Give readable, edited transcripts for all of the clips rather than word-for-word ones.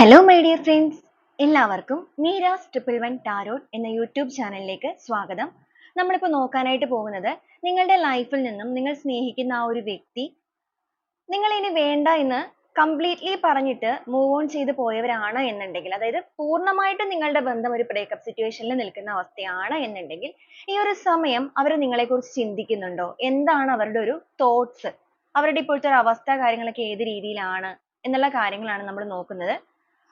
Hello my dear friends, എല്ലാവർക്കും Meera's triple one tarot എന്ന YouTube ചാനലിലേക്ക് സ്വാഗതം. നമ്മളിപ്പോൾ നോക്കാനായിട്ട് പോകുന്നത് നിങ്ങളുടെ ലൈഫിൽ നിന്നും നിങ്ങൾ സ്നേഹിക്കുന്ന ആ ഒരു വ്യക്തി നിങ്ങൾ ഇനി വേണ്ട എന്ന് കംപ്ലീറ്റ്ലി പറഞ്ഞിട്ട് മൂവ് ഓൺ ചെയ്ത് പോയവരാണ് എന്നുണ്ടെങ്കിൽ, അതായത് പൂർണ്ണമായിട്ടും നിങ്ങളുടെ ബന്ധം ഒരു ബ്രേക്കപ്പ് സിറ്റുവേഷനിൽ നിൽക്കുന്ന അവസ്ഥയാണ് എന്നുണ്ടെങ്കിൽ, ഈ ഒരു സമയം അവർ നിങ്ങളെക്കുറിച്ച് ചിന്തിക്കുന്നുണ്ടോ, എന്താണ് അവരുടെ ഒരു തോട്ട്സ്, അവരുടെ ഇപ്പോഴത്തെ ഒരു അവസ്ഥ കാര്യങ്ങളൊക്കെ ഏത് രീതിയിലാണ് എന്നുള്ള കാര്യങ്ങളാണ് നമ്മൾ നോക്കുന്നത്.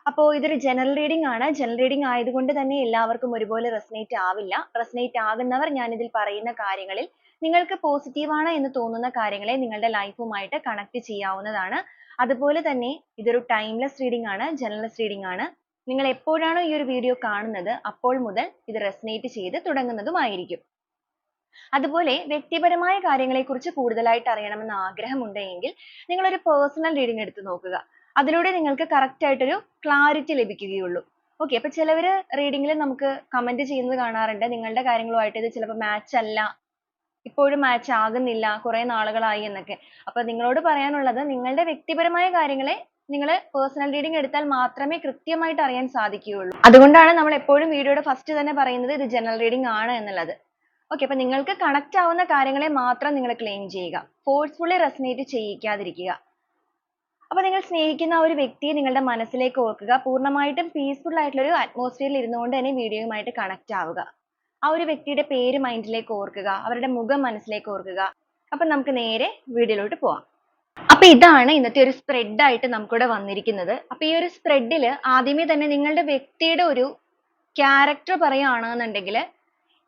അപ്പോൾ ഇതൊരു ജനറൽ റീഡിംഗ് ആണ്. ജനറൽ റീഡിംഗ് ആയതുകൊണ്ട് തന്നെ എല്ലാവർക്കും ഒരുപോലെ റെസനേറ്റ് ആവില്ല. റെസനേറ്റ് ആകുന്നവർ ഞാൻ ഇതിൽ പറയുന്ന കാര്യങ്ങളിൽ നിങ്ങൾക്ക് പോസിറ്റീവ് ആണ് എന്ന് തോന്നുന്ന കാര്യങ്ങളെ നിങ്ങളുടെ ലൈഫുമായിട്ട് കണക്ട് ചെയ്യാവുന്നതാണ്. അതുപോലെ തന്നെ ഇതൊരു ടൈംലെസ് റീഡിംഗ് ആണ്, ജനറൽസ് റീഡിംഗ് ആണ്. നിങ്ങൾ എപ്പോഴാണോ ഈ ഒരു വീഡിയോ കാണുന്നത് അപ്പോൾ മുതൽ ഇത് റെസനേറ്റ് ചെയ്ത് തുടങ്ങുന്നതുമായിരിക്കും. അതുപോലെ വ്യക്തിപരമായ കാര്യങ്ങളെക്കുറിച്ച് കൂടുതലായിട്ട് അറിയണമെന്ന് ആഗ്രഹമുണ്ടെങ്കിൽ നിങ്ങൾ ഒരു പേഴ്സണൽ റീഡിംഗ് എടുത്ത് നോക്കുക. അതിലൂടെ നിങ്ങൾക്ക് കറക്റ്റ് ആയിട്ടൊരു ക്ലാരിറ്റി ലഭിക്കുകയുള്ളൂ. ഓക്കെ, അപ്പൊ ചിലവര് റീഡിംഗിൽ നമുക്ക് കമന്റ് ചെയ്യുന്നത് കാണാറുണ്ട്, നിങ്ങളുടെ കാര്യങ്ങളുമായിട്ട് ഇത് ചിലപ്പോൾ മാച്ച് അല്ല, ഇപ്പോഴും മാച്ച് ആകുന്നില്ല, കുറെ നാളുകളായി എന്നൊക്കെ. അപ്പൊ നിങ്ങളോട് പറയാനുള്ളത്, നിങ്ങളുടെ വ്യക്തിപരമായ കാര്യങ്ങളെ നിങ്ങൾ പേഴ്സണൽ റീഡിംഗ് എടുത്താൽ മാത്രമേ കൃത്യമായിട്ട് അറിയാൻ സാധിക്കുകയുള്ളൂ. അതുകൊണ്ടാണ് നമ്മൾ എപ്പോഴും വീഡിയോയുടെ ഫസ്റ്റ് തന്നെ പറയുന്നത് ഇത് ജനറൽ റീഡിംഗ് ആണ് എന്നുള്ളത്. ഓക്കെ, അപ്പൊ നിങ്ങൾക്ക് കണക്ട് ആവുന്ന കാര്യങ്ങളെ മാത്രം നിങ്ങൾ ക്ലെയിം ചെയ്യുക, ഫോഴ്സ്ഫുള്ളി റെസനേറ്റ് ചെയ്യിക്കാതിരിക്കുക. അപ്പൊ നിങ്ങൾ സ്നേഹിക്കുന്ന ആ ഒരു വ്യക്തിയെ നിങ്ങളുടെ മനസ്സിലേക്ക് ഓർക്കുക. പൂർണ്ണമായിട്ടും പീസ്ഫുൾ ആയിട്ടുള്ള ഒരു അറ്റ്മോസ്ഫിയറിൽ ഇരുന്നുകൊണ്ട് തന്നെ വീഡിയോയുമായിട്ട് കണക്ട് ആവുക. ആ ഒരു വ്യക്തിയുടെ പേര് മൈൻഡിലേക്ക് ഓർക്കുക, അവരുടെ മുഖം മനസ്സിലേക്ക് ഓർക്കുക. അപ്പൊ നമുക്ക് നേരെ വീഡിയോയിലോട്ട് പോവാം. അപ്പൊ ഇതാണ് ഇന്നത്തെ ഒരു സ്പ്രെഡ് ആയിട്ട് നമുക്കിവിടെ വന്നിരിക്കുന്നത്. അപ്പൊ ഈ ഒരു സ്പ്രെഡിൽ ആദ്യമേ തന്നെ നിങ്ങളുടെ വ്യക്തിയുടെ ഒരു ക്യാരക്ടർ പറയുകയാണെന്നുണ്ടെങ്കിൽ,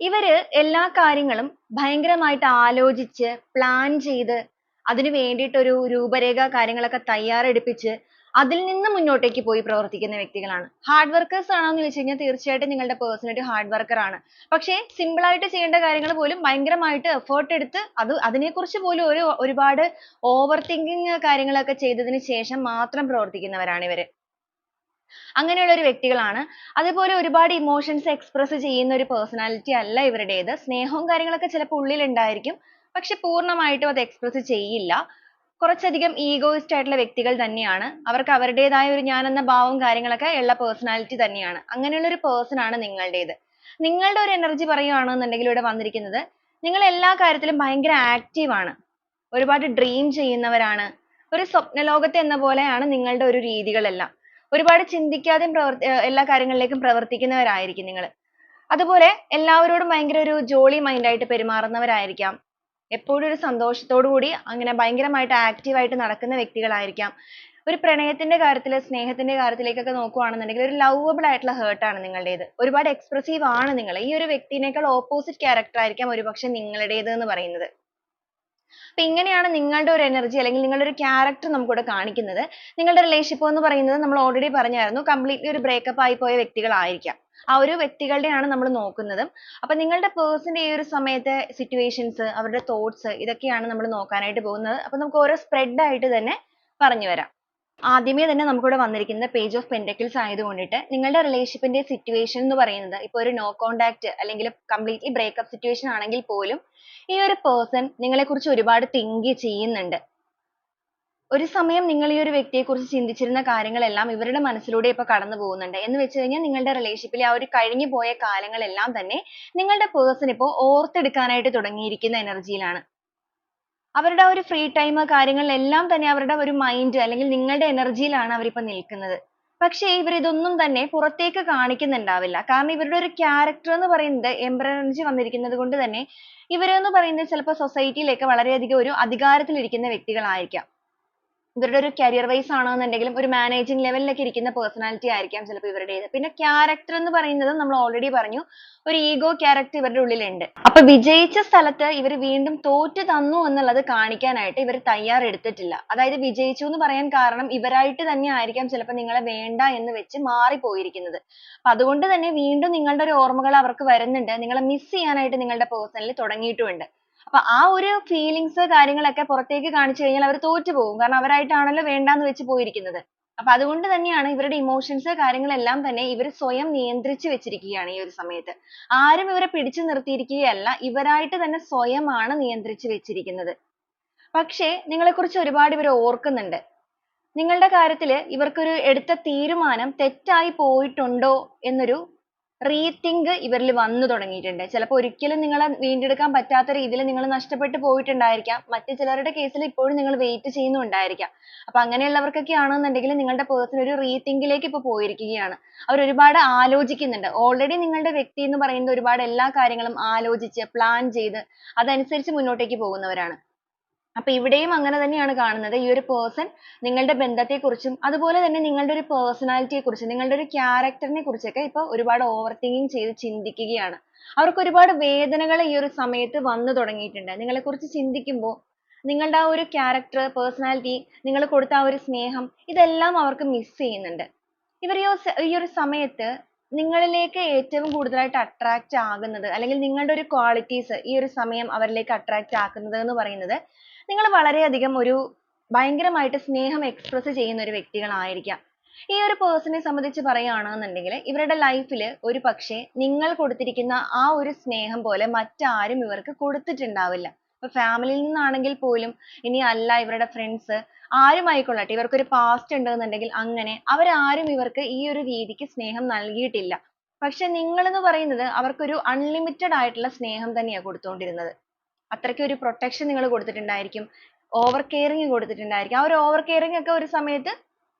ഇവര് എല്ലാ കാര്യങ്ങളും ഭയങ്കരമായിട്ട് ആലോചിച്ച് പ്ലാൻ ചെയ്ത് അതിനു വേണ്ടിയിട്ടൊരു രൂപരേഖ കാര്യങ്ങളൊക്കെ തയ്യാറെടുപ്പിച്ച് അതിൽ നിന്ന് മുന്നോട്ടേക്ക് പോയി പ്രവർത്തിക്കുന്ന വ്യക്തികളാണ്. ഹാർഡ് വർക്കേഴ്സ് ആണോ എന്ന് ചോദിച്ചു കഴിഞ്ഞാൽ തീർച്ചയായിട്ടും നിങ്ങളുടെ പേഴ്സൺ ഒരു ഹാർഡ് വർക്കർ ആണ്. പക്ഷേ സിമ്പിൾ ആയിട്ട് ചെയ്യേണ്ട കാര്യങ്ങൾ പോലും ഭയങ്കരമായിട്ട് എഫേർട്ട് എടുത്ത് അതിനെക്കുറിച്ച് പോലും ഒരുപാട് ഓവർ തിങ്കിങ് കാര്യങ്ങളൊക്കെ ചെയ്തതിന് ശേഷം മാത്രം പ്രവർത്തിക്കുന്നവരാണ് ഇവര്. അങ്ങനെയുള്ള ഒരു വ്യക്തികളാണ്. അതുപോലെ ഒരുപാട് ഇമോഷൻസ് എക്സ്പ്രസ് ചെയ്യുന്ന ഒരു പേഴ്സണാലിറ്റി അല്ല ഇവരുടേത്. സ്നേഹവും കാര്യങ്ങളൊക്കെ ചിലപ്പോൾ ഉള്ളിൽ ഉണ്ടായിരിക്കും, പക്ഷെ പൂർണ്ണമായിട്ടും അത് എക്സ്പ്രസ് ചെയ്യില്ല. കുറച്ചധികം ഈഗോയിസ്റ്റ് ആയിട്ടുള്ള വ്യക്തികൾ തന്നെയാണ്. അവർക്ക് അവരുടേതായ ഒരു ഞാൻ എന്ന ഭാവവും കാര്യങ്ങളൊക്കെ ഉള്ള പേഴ്സണാലിറ്റി തന്നെയാണ്. അങ്ങനെയുള്ള ഒരു പേഴ്സൺ ആണ് നിങ്ങളുടേത്. നിങ്ങളുടെ ഒരു എനർജി പറയുകയാണെന്നുണ്ടെങ്കിൽ ഇവിടെ വന്നിരിക്കുന്നത്, നിങ്ങൾ എല്ലാ കാര്യത്തിലും ഭയങ്കര ആക്റ്റീവ് ആണ്, ഒരുപാട് ഡ്രീം ചെയ്യുന്നവരാണ്, ഒരു സ്വപ്ന ലോകത്ത് എന്ന പോലെയാണ് നിങ്ങളുടെ ഒരു രീതികളെല്ലാം. ഒരുപാട് ചിന്തിക്കാതെയും എല്ലാ കാര്യങ്ങളിലേക്കും പ്രവർത്തിക്കുന്നവരായിരിക്കും നിങ്ങൾ. അതുപോലെ എല്ലാവരോടും ഭയങ്കര ഒരു ജോളി മൈൻഡ് ആയിട്ട് പെരുമാറുന്നവരായിരിക്കാം. എപ്പോഴും ഒരു സന്തോഷത്തോടു കൂടി അങ്ങനെ ഭയങ്കരമായിട്ട് ആക്റ്റീവ് ആയിട്ട് നടക്കുന്ന വ്യക്തികളായിരിക്കാം. ഒരു പ്രണയത്തിന്റെ കാര്യത്തിൽ, സ്നേഹത്തിന്റെ കാര്യത്തിലേക്കൊക്കെ നോക്കുകയാണെന്നുണ്ടെങ്കിൽ ഒരു ലവബിൾ ആയിട്ടുള്ള ഹേർട്ട് ആണ് നിങ്ങളുടേത്. ഒരുപാട് എക്സ്പ്രസീവ് ആണ് നിങ്ങൾ. ഈ ഒരു വ്യക്തിനേക്കാൾ ഓപ്പോസിറ്റ് ക്യാരക്ടർ ആയിരിക്കാം ഒരുപക്ഷെ നിങ്ങളുടേത് എന്ന് പറയുന്നത്. അപ്പൊ ഇങ്ങനെയാണ് നിങ്ങളുടെ ഒരു എനർജി അല്ലെങ്കിൽ നിങ്ങളുടെ ഒരു ക്യാരക്ടർ നമുക്കിവിടെ കാണിക്കുന്നത്. നിങ്ങളുടെ റിലേഷൻഷിപ്പ് എന്ന് പറയുന്നത് നമ്മൾ ഓൾറെഡി പറഞ്ഞായിരുന്നു, കംപ്ലീറ്റ്ലി ഒരു ബ്രേക്കപ്പ് ആയി പോയ വ്യക്തികളായിരിക്കാം. ആ ഒരു വ്യക്തികളുടെയാണ് നമ്മൾ നോക്കുന്നത്. അപ്പൊ നിങ്ങളുടെ പേഴ്സന്റെ ഈ ഒരു സമയത്തെ സിറ്റുവേഷൻസ്, അവരുടെ തോട്ട്സ്, ഇതൊക്കെയാണ് നമ്മൾ നോക്കാനായിട്ട് പോകുന്നത്. അപ്പൊ നമുക്ക് ഓരോ സ്പ്രെഡ് ആയിട്ട് തന്നെ പറഞ്ഞു വരാം. ആദ്യമേ തന്നെ നമുക്കിവിടെ വന്നിരിക്കുന്നത് പേജ് ഓഫ് പെന്റക്കിൾസ് ആയതുകൊണ്ടിട്ട് നിങ്ങളുടെ റിലേഷൻഷിപ്പിന്റെ സിറ്റുവേഷൻ എന്ന് പറയുന്നത് ഇപ്പോൾ ഒരു നോ കോണ്ടാക്ട് അല്ലെങ്കിൽ കംപ്ലീറ്റ്ലി ബ്രേക്കപ്പ് സിറ്റുവേഷൻ ആണെങ്കിൽ പോലും ഈ ഒരു പേഴ്സൺ നിങ്ങളെക്കുറിച്ച് ഒരുപാട് തിങ്ക് ചെയ്യുന്നുണ്ട്. ഒരു സമയം നിങ്ങൾ ഈ ഒരു വ്യക്തിയെക്കുറിച്ച് ചിന്തിച്ചിരുന്ന കാര്യങ്ങളെല്ലാം ഇവരുടെ മനസ്സിലൂടെ ഇപ്പോൾ കടന്നു പോകുന്നുണ്ട്. എന്ന് വെച്ച് കഴിഞ്ഞാൽ നിങ്ങളുടെ റിലേഷൻഷിപ്പിലെ ആ ഒരു കഴിഞ്ഞു പോയ കാലങ്ങളെല്ലാം തന്നെ നിങ്ങളുടെ പേഴ്സൺ ഇപ്പോൾ ഓർത്തെടുക്കാനായിട്ട് തുടങ്ങിയിരിക്കുന്ന എനർജിയിലാണ്. അവരുടെ ആ ഒരു ഫ്രീ ടൈം കാര്യങ്ങളിലെല്ലാം തന്നെ അവരുടെ ഒരു മൈൻഡ് അല്ലെങ്കിൽ നിങ്ങളുടെ എനർജിയിലാണ് അവരിപ്പോൾ നിൽക്കുന്നത്. പക്ഷേ ഇവർ ഇതൊന്നും തന്നെ പുറത്തേക്ക് കാണിക്കുന്നുണ്ടാവില്ല. കാരണം ഇവരുടെ ഒരു ക്യാരക്ടർ എന്ന് പറയുന്നത് എംപറർ എനർജി വന്നിരിക്കുന്നത് കൊണ്ട് തന്നെ ഇവരെന്ന് പറയുന്നത് ചിലപ്പോൾ സൊസൈറ്റിയിലേക്ക് വളരെയധികം ഒരു അധികാരത്തിൽ ഇരിക്കുന്ന വ്യക്തികളായിരിക്കാം. ഇവരുടെ ഒരു കരിയർ വൈസ് ആണെന്നുണ്ടെങ്കിലും ഒരു മാനേജിങ് ലെവലിലൊക്കെ ഇരിക്കുന്ന പേഴ്സണാലിറ്റി ആയിരിക്കാം ചിലപ്പോൾ ഇവരുടേത്. പിന്നെ ക്യാരക്ടർ എന്ന് പറയുന്നത് നമ്മൾ ഓൾറെഡി പറഞ്ഞു, ഒരു ഈഗോ ക്യാരക്ടർ ഇവരുടെ ഉള്ളിലുണ്ട്. അപ്പൊ വിജയിച്ച സ്ഥലത്ത് ഇവർ വീണ്ടും തോറ്റു തന്നു എന്നുള്ളത് കാണിക്കാനായിട്ട് ഇവർ തയ്യാറെടുത്തിട്ടില്ല. അതായത് വിജയിച്ചു എന്ന് പറയാൻ കാരണം ഇവരായിട്ട് തന്നെ ആയിരിക്കാം ചിലപ്പോൾ നിങ്ങളെ വേണ്ട എന്ന് വെച്ച് മാറിപ്പോയിരിക്കുന്നത്. അപ്പൊ അതുകൊണ്ട് തന്നെ വീണ്ടും നിങ്ങളുടെ ഒരു ഓർമ്മകൾ അവർക്ക് വരുന്നുണ്ട്, നിങ്ങളെ മിസ് ചെയ്യാനായിട്ട് നിങ്ങളുടെ പേഴ്സണൽ തുടങ്ങിയിട്ടുമുണ്ട്. അപ്പൊ ആ ഒരു ഫീലിങ്സ് കാര്യങ്ങളൊക്കെ പുറത്തേക്ക് കാണിച്ചു കഴിഞ്ഞാൽ അവർ തോറ്റു പോകും. കാരണം അവരായിട്ടാണല്ലോ വേണ്ടാന്ന് വെച്ച് പോയിരിക്കുന്നത്. അപ്പൊ അതുകൊണ്ട് തന്നെയാണ് ഇവരുടെ ഇമോഷൻസ് കാര്യങ്ങളെല്ലാം തന്നെ ഇവർ സ്വയം നിയന്ത്രിച്ച് വെച്ചിരിക്കുകയാണ് ഈ ഒരു സമയത്ത്. ആരും ഇവരെ പിടിച്ചു നിർത്തിയിരിക്കുകയല്ല, ഇവരായിട്ട് തന്നെ സ്വയമാണ് നിയന്ത്രിച്ച് വെച്ചിരിക്കുന്നത്. പക്ഷേ നിങ്ങളെക്കുറിച്ച് ഒരുപാട് ഇവർ ഓർക്കുന്നുണ്ട്. നിങ്ങളുടെ കാര്യത്തിൽ ഇവർക്കൊരു എടുത്ത തീരുമാനം തെറ്റായി പോയിട്ടുണ്ടോ എന്നൊരു റീതിങ്ക് ഇവരിൽ വന്നു തുടങ്ങിയിട്ടുണ്ട്. ചിലപ്പോൾ ഒരിക്കലും നിങ്ങളെ വീണ്ടെടുക്കാൻ പറ്റാത്ത രീതിയിൽ നിങ്ങൾ നഷ്ടപ്പെട്ടു പോയിട്ടുണ്ടായിരിക്കാം. മറ്റു ചിലരുടെ കേസിൽ ഇപ്പോഴും നിങ്ങൾ വെയിറ്റ് ചെയ്യുന്നുണ്ടായിരിക്കാം. അപ്പോൾ അങ്ങനെയുള്ളവർക്കൊക്കെ ആണെന്നുണ്ടെങ്കിൽ നിങ്ങളുടെ പേഴ്സൺ ഒരു റീതിങ്കിലേക്ക് ഇപ്പോൾ പോയിരിക്കുകയാണ്. അവർ ഒരുപാട് ആലോചിക്കുന്നുണ്ട്. ഓൾറെഡി നിങ്ങളുടെ വ്യക്തി എന്ന് പറയുന്നത് ഒരുപാട് എല്ലാ കാര്യങ്ങളും ആലോചിച്ച് പ്ലാൻ ചെയ്ത് അതനുസരിച്ച് മുന്നോട്ടേക്ക് പോകുന്നവരാണ്. അപ്പൊ ഇവിടെയും അങ്ങനെ തന്നെയാണ് കാണുന്നത്. ഈ ഒരു പേഴ്സൺ നിങ്ങളുടെ ബന്ധത്തെക്കുറിച്ചും അതുപോലെ തന്നെ നിങ്ങളുടെ ഒരു പേഴ്സണാലിറ്റിയെ കുറിച്ചും നിങ്ങളുടെ ഒരു ക്യാരക്ടറിനെ കുറിച്ചൊക്കെ ഇപ്പോൾ ഒരുപാട് ഓവർ തിങ്കിങ് ചെയ്ത് ചിന്തിക്കുകയാണ്. അവർക്ക് ഒരുപാട് വേദനകൾ ഈ ഒരു സമയത്ത് വന്നു തുടങ്ങിയിട്ടുണ്ട്. നിങ്ങളെക്കുറിച്ച് ചിന്തിക്കുമ്പോൾ നിങ്ങളുടെ ആ ഒരു ക്യാരക്ടർ, പേഴ്സണാലിറ്റി, നിങ്ങൾ കൊടുത്ത ആ ഒരു സ്നേഹം ഇതെല്ലാം അവർക്ക് മിസ് ചെയ്യുന്നുണ്ട്. ഇവർ ഈ ഒരു സമയത്ത് നിങ്ങളിലേക്ക് ഏറ്റവും കൂടുതലായിട്ട് അട്രാക്റ്റ് ആകുന്നത് അല്ലെങ്കിൽ നിങ്ങളുടെ ഒരു ക്വാളിറ്റീസ് ഈ ഒരു സമയം അവരിലേക്ക് അട്രാക്റ്റ് ആക്കുന്നത് എന്ന് പറയുന്നത് നിങ്ങൾ വളരെയധികം ഒരു ഭയങ്കരമായിട്ട് സ്നേഹം എക്സ്പ്രസ് ചെയ്യുന്ന ഒരു വ്യക്തികളായിരിക്കാം. ഈ ഒരു പേഴ്സണെ സംബന്ധിച്ച് പറയുകയാണെന്നുണ്ടെങ്കിൽ ഇവരുടെ ലൈഫിൽ ഒരു പക്ഷേ നിങ്ങൾ കൊടുത്തിരിക്കുന്ന ആ ഒരു സ്നേഹം പോലെ മറ്റാരും ഇവർക്ക് കൊടുത്തിട്ടുണ്ടാവില്ല. ഇപ്പൊ ഫാമിലിയിൽ നിന്നാണെങ്കിൽ പോലും, ഇനി അല്ല ഇവരുടെ ഫ്രണ്ട്സ് ആരും ആയിക്കൊള്ളട്ടെ, ഇവർക്കൊരു പാസ്റ്റ് ഉണ്ടെന്നുണ്ടെങ്കിൽ അങ്ങനെ അവരാരും ഇവർക്ക് ഈ ഒരു രീതിക്ക് സ്നേഹം നൽകിയിട്ടില്ല. പക്ഷെ നിങ്ങൾ എന്ന് പറയുന്നത് അവർക്കൊരു അൺലിമിറ്റഡ് ആയിട്ടുള്ള സ്നേഹം തന്നെയാണ് കൊടുത്തുകൊണ്ടിരുന്നത്. അത്രയ്ക്ക് ഒരു പ്രൊട്ടക്ഷൻ നിങ്ങൾ കൊടുത്തിട്ടുണ്ടായിരിക്കും, ഓവർ കെയറിങ് കൊടുത്തിട്ടുണ്ടായിരിക്കും. ആ ഒരു ഓവർ കെയറിങ് ഒക്കെ ഒരു സമയത്ത്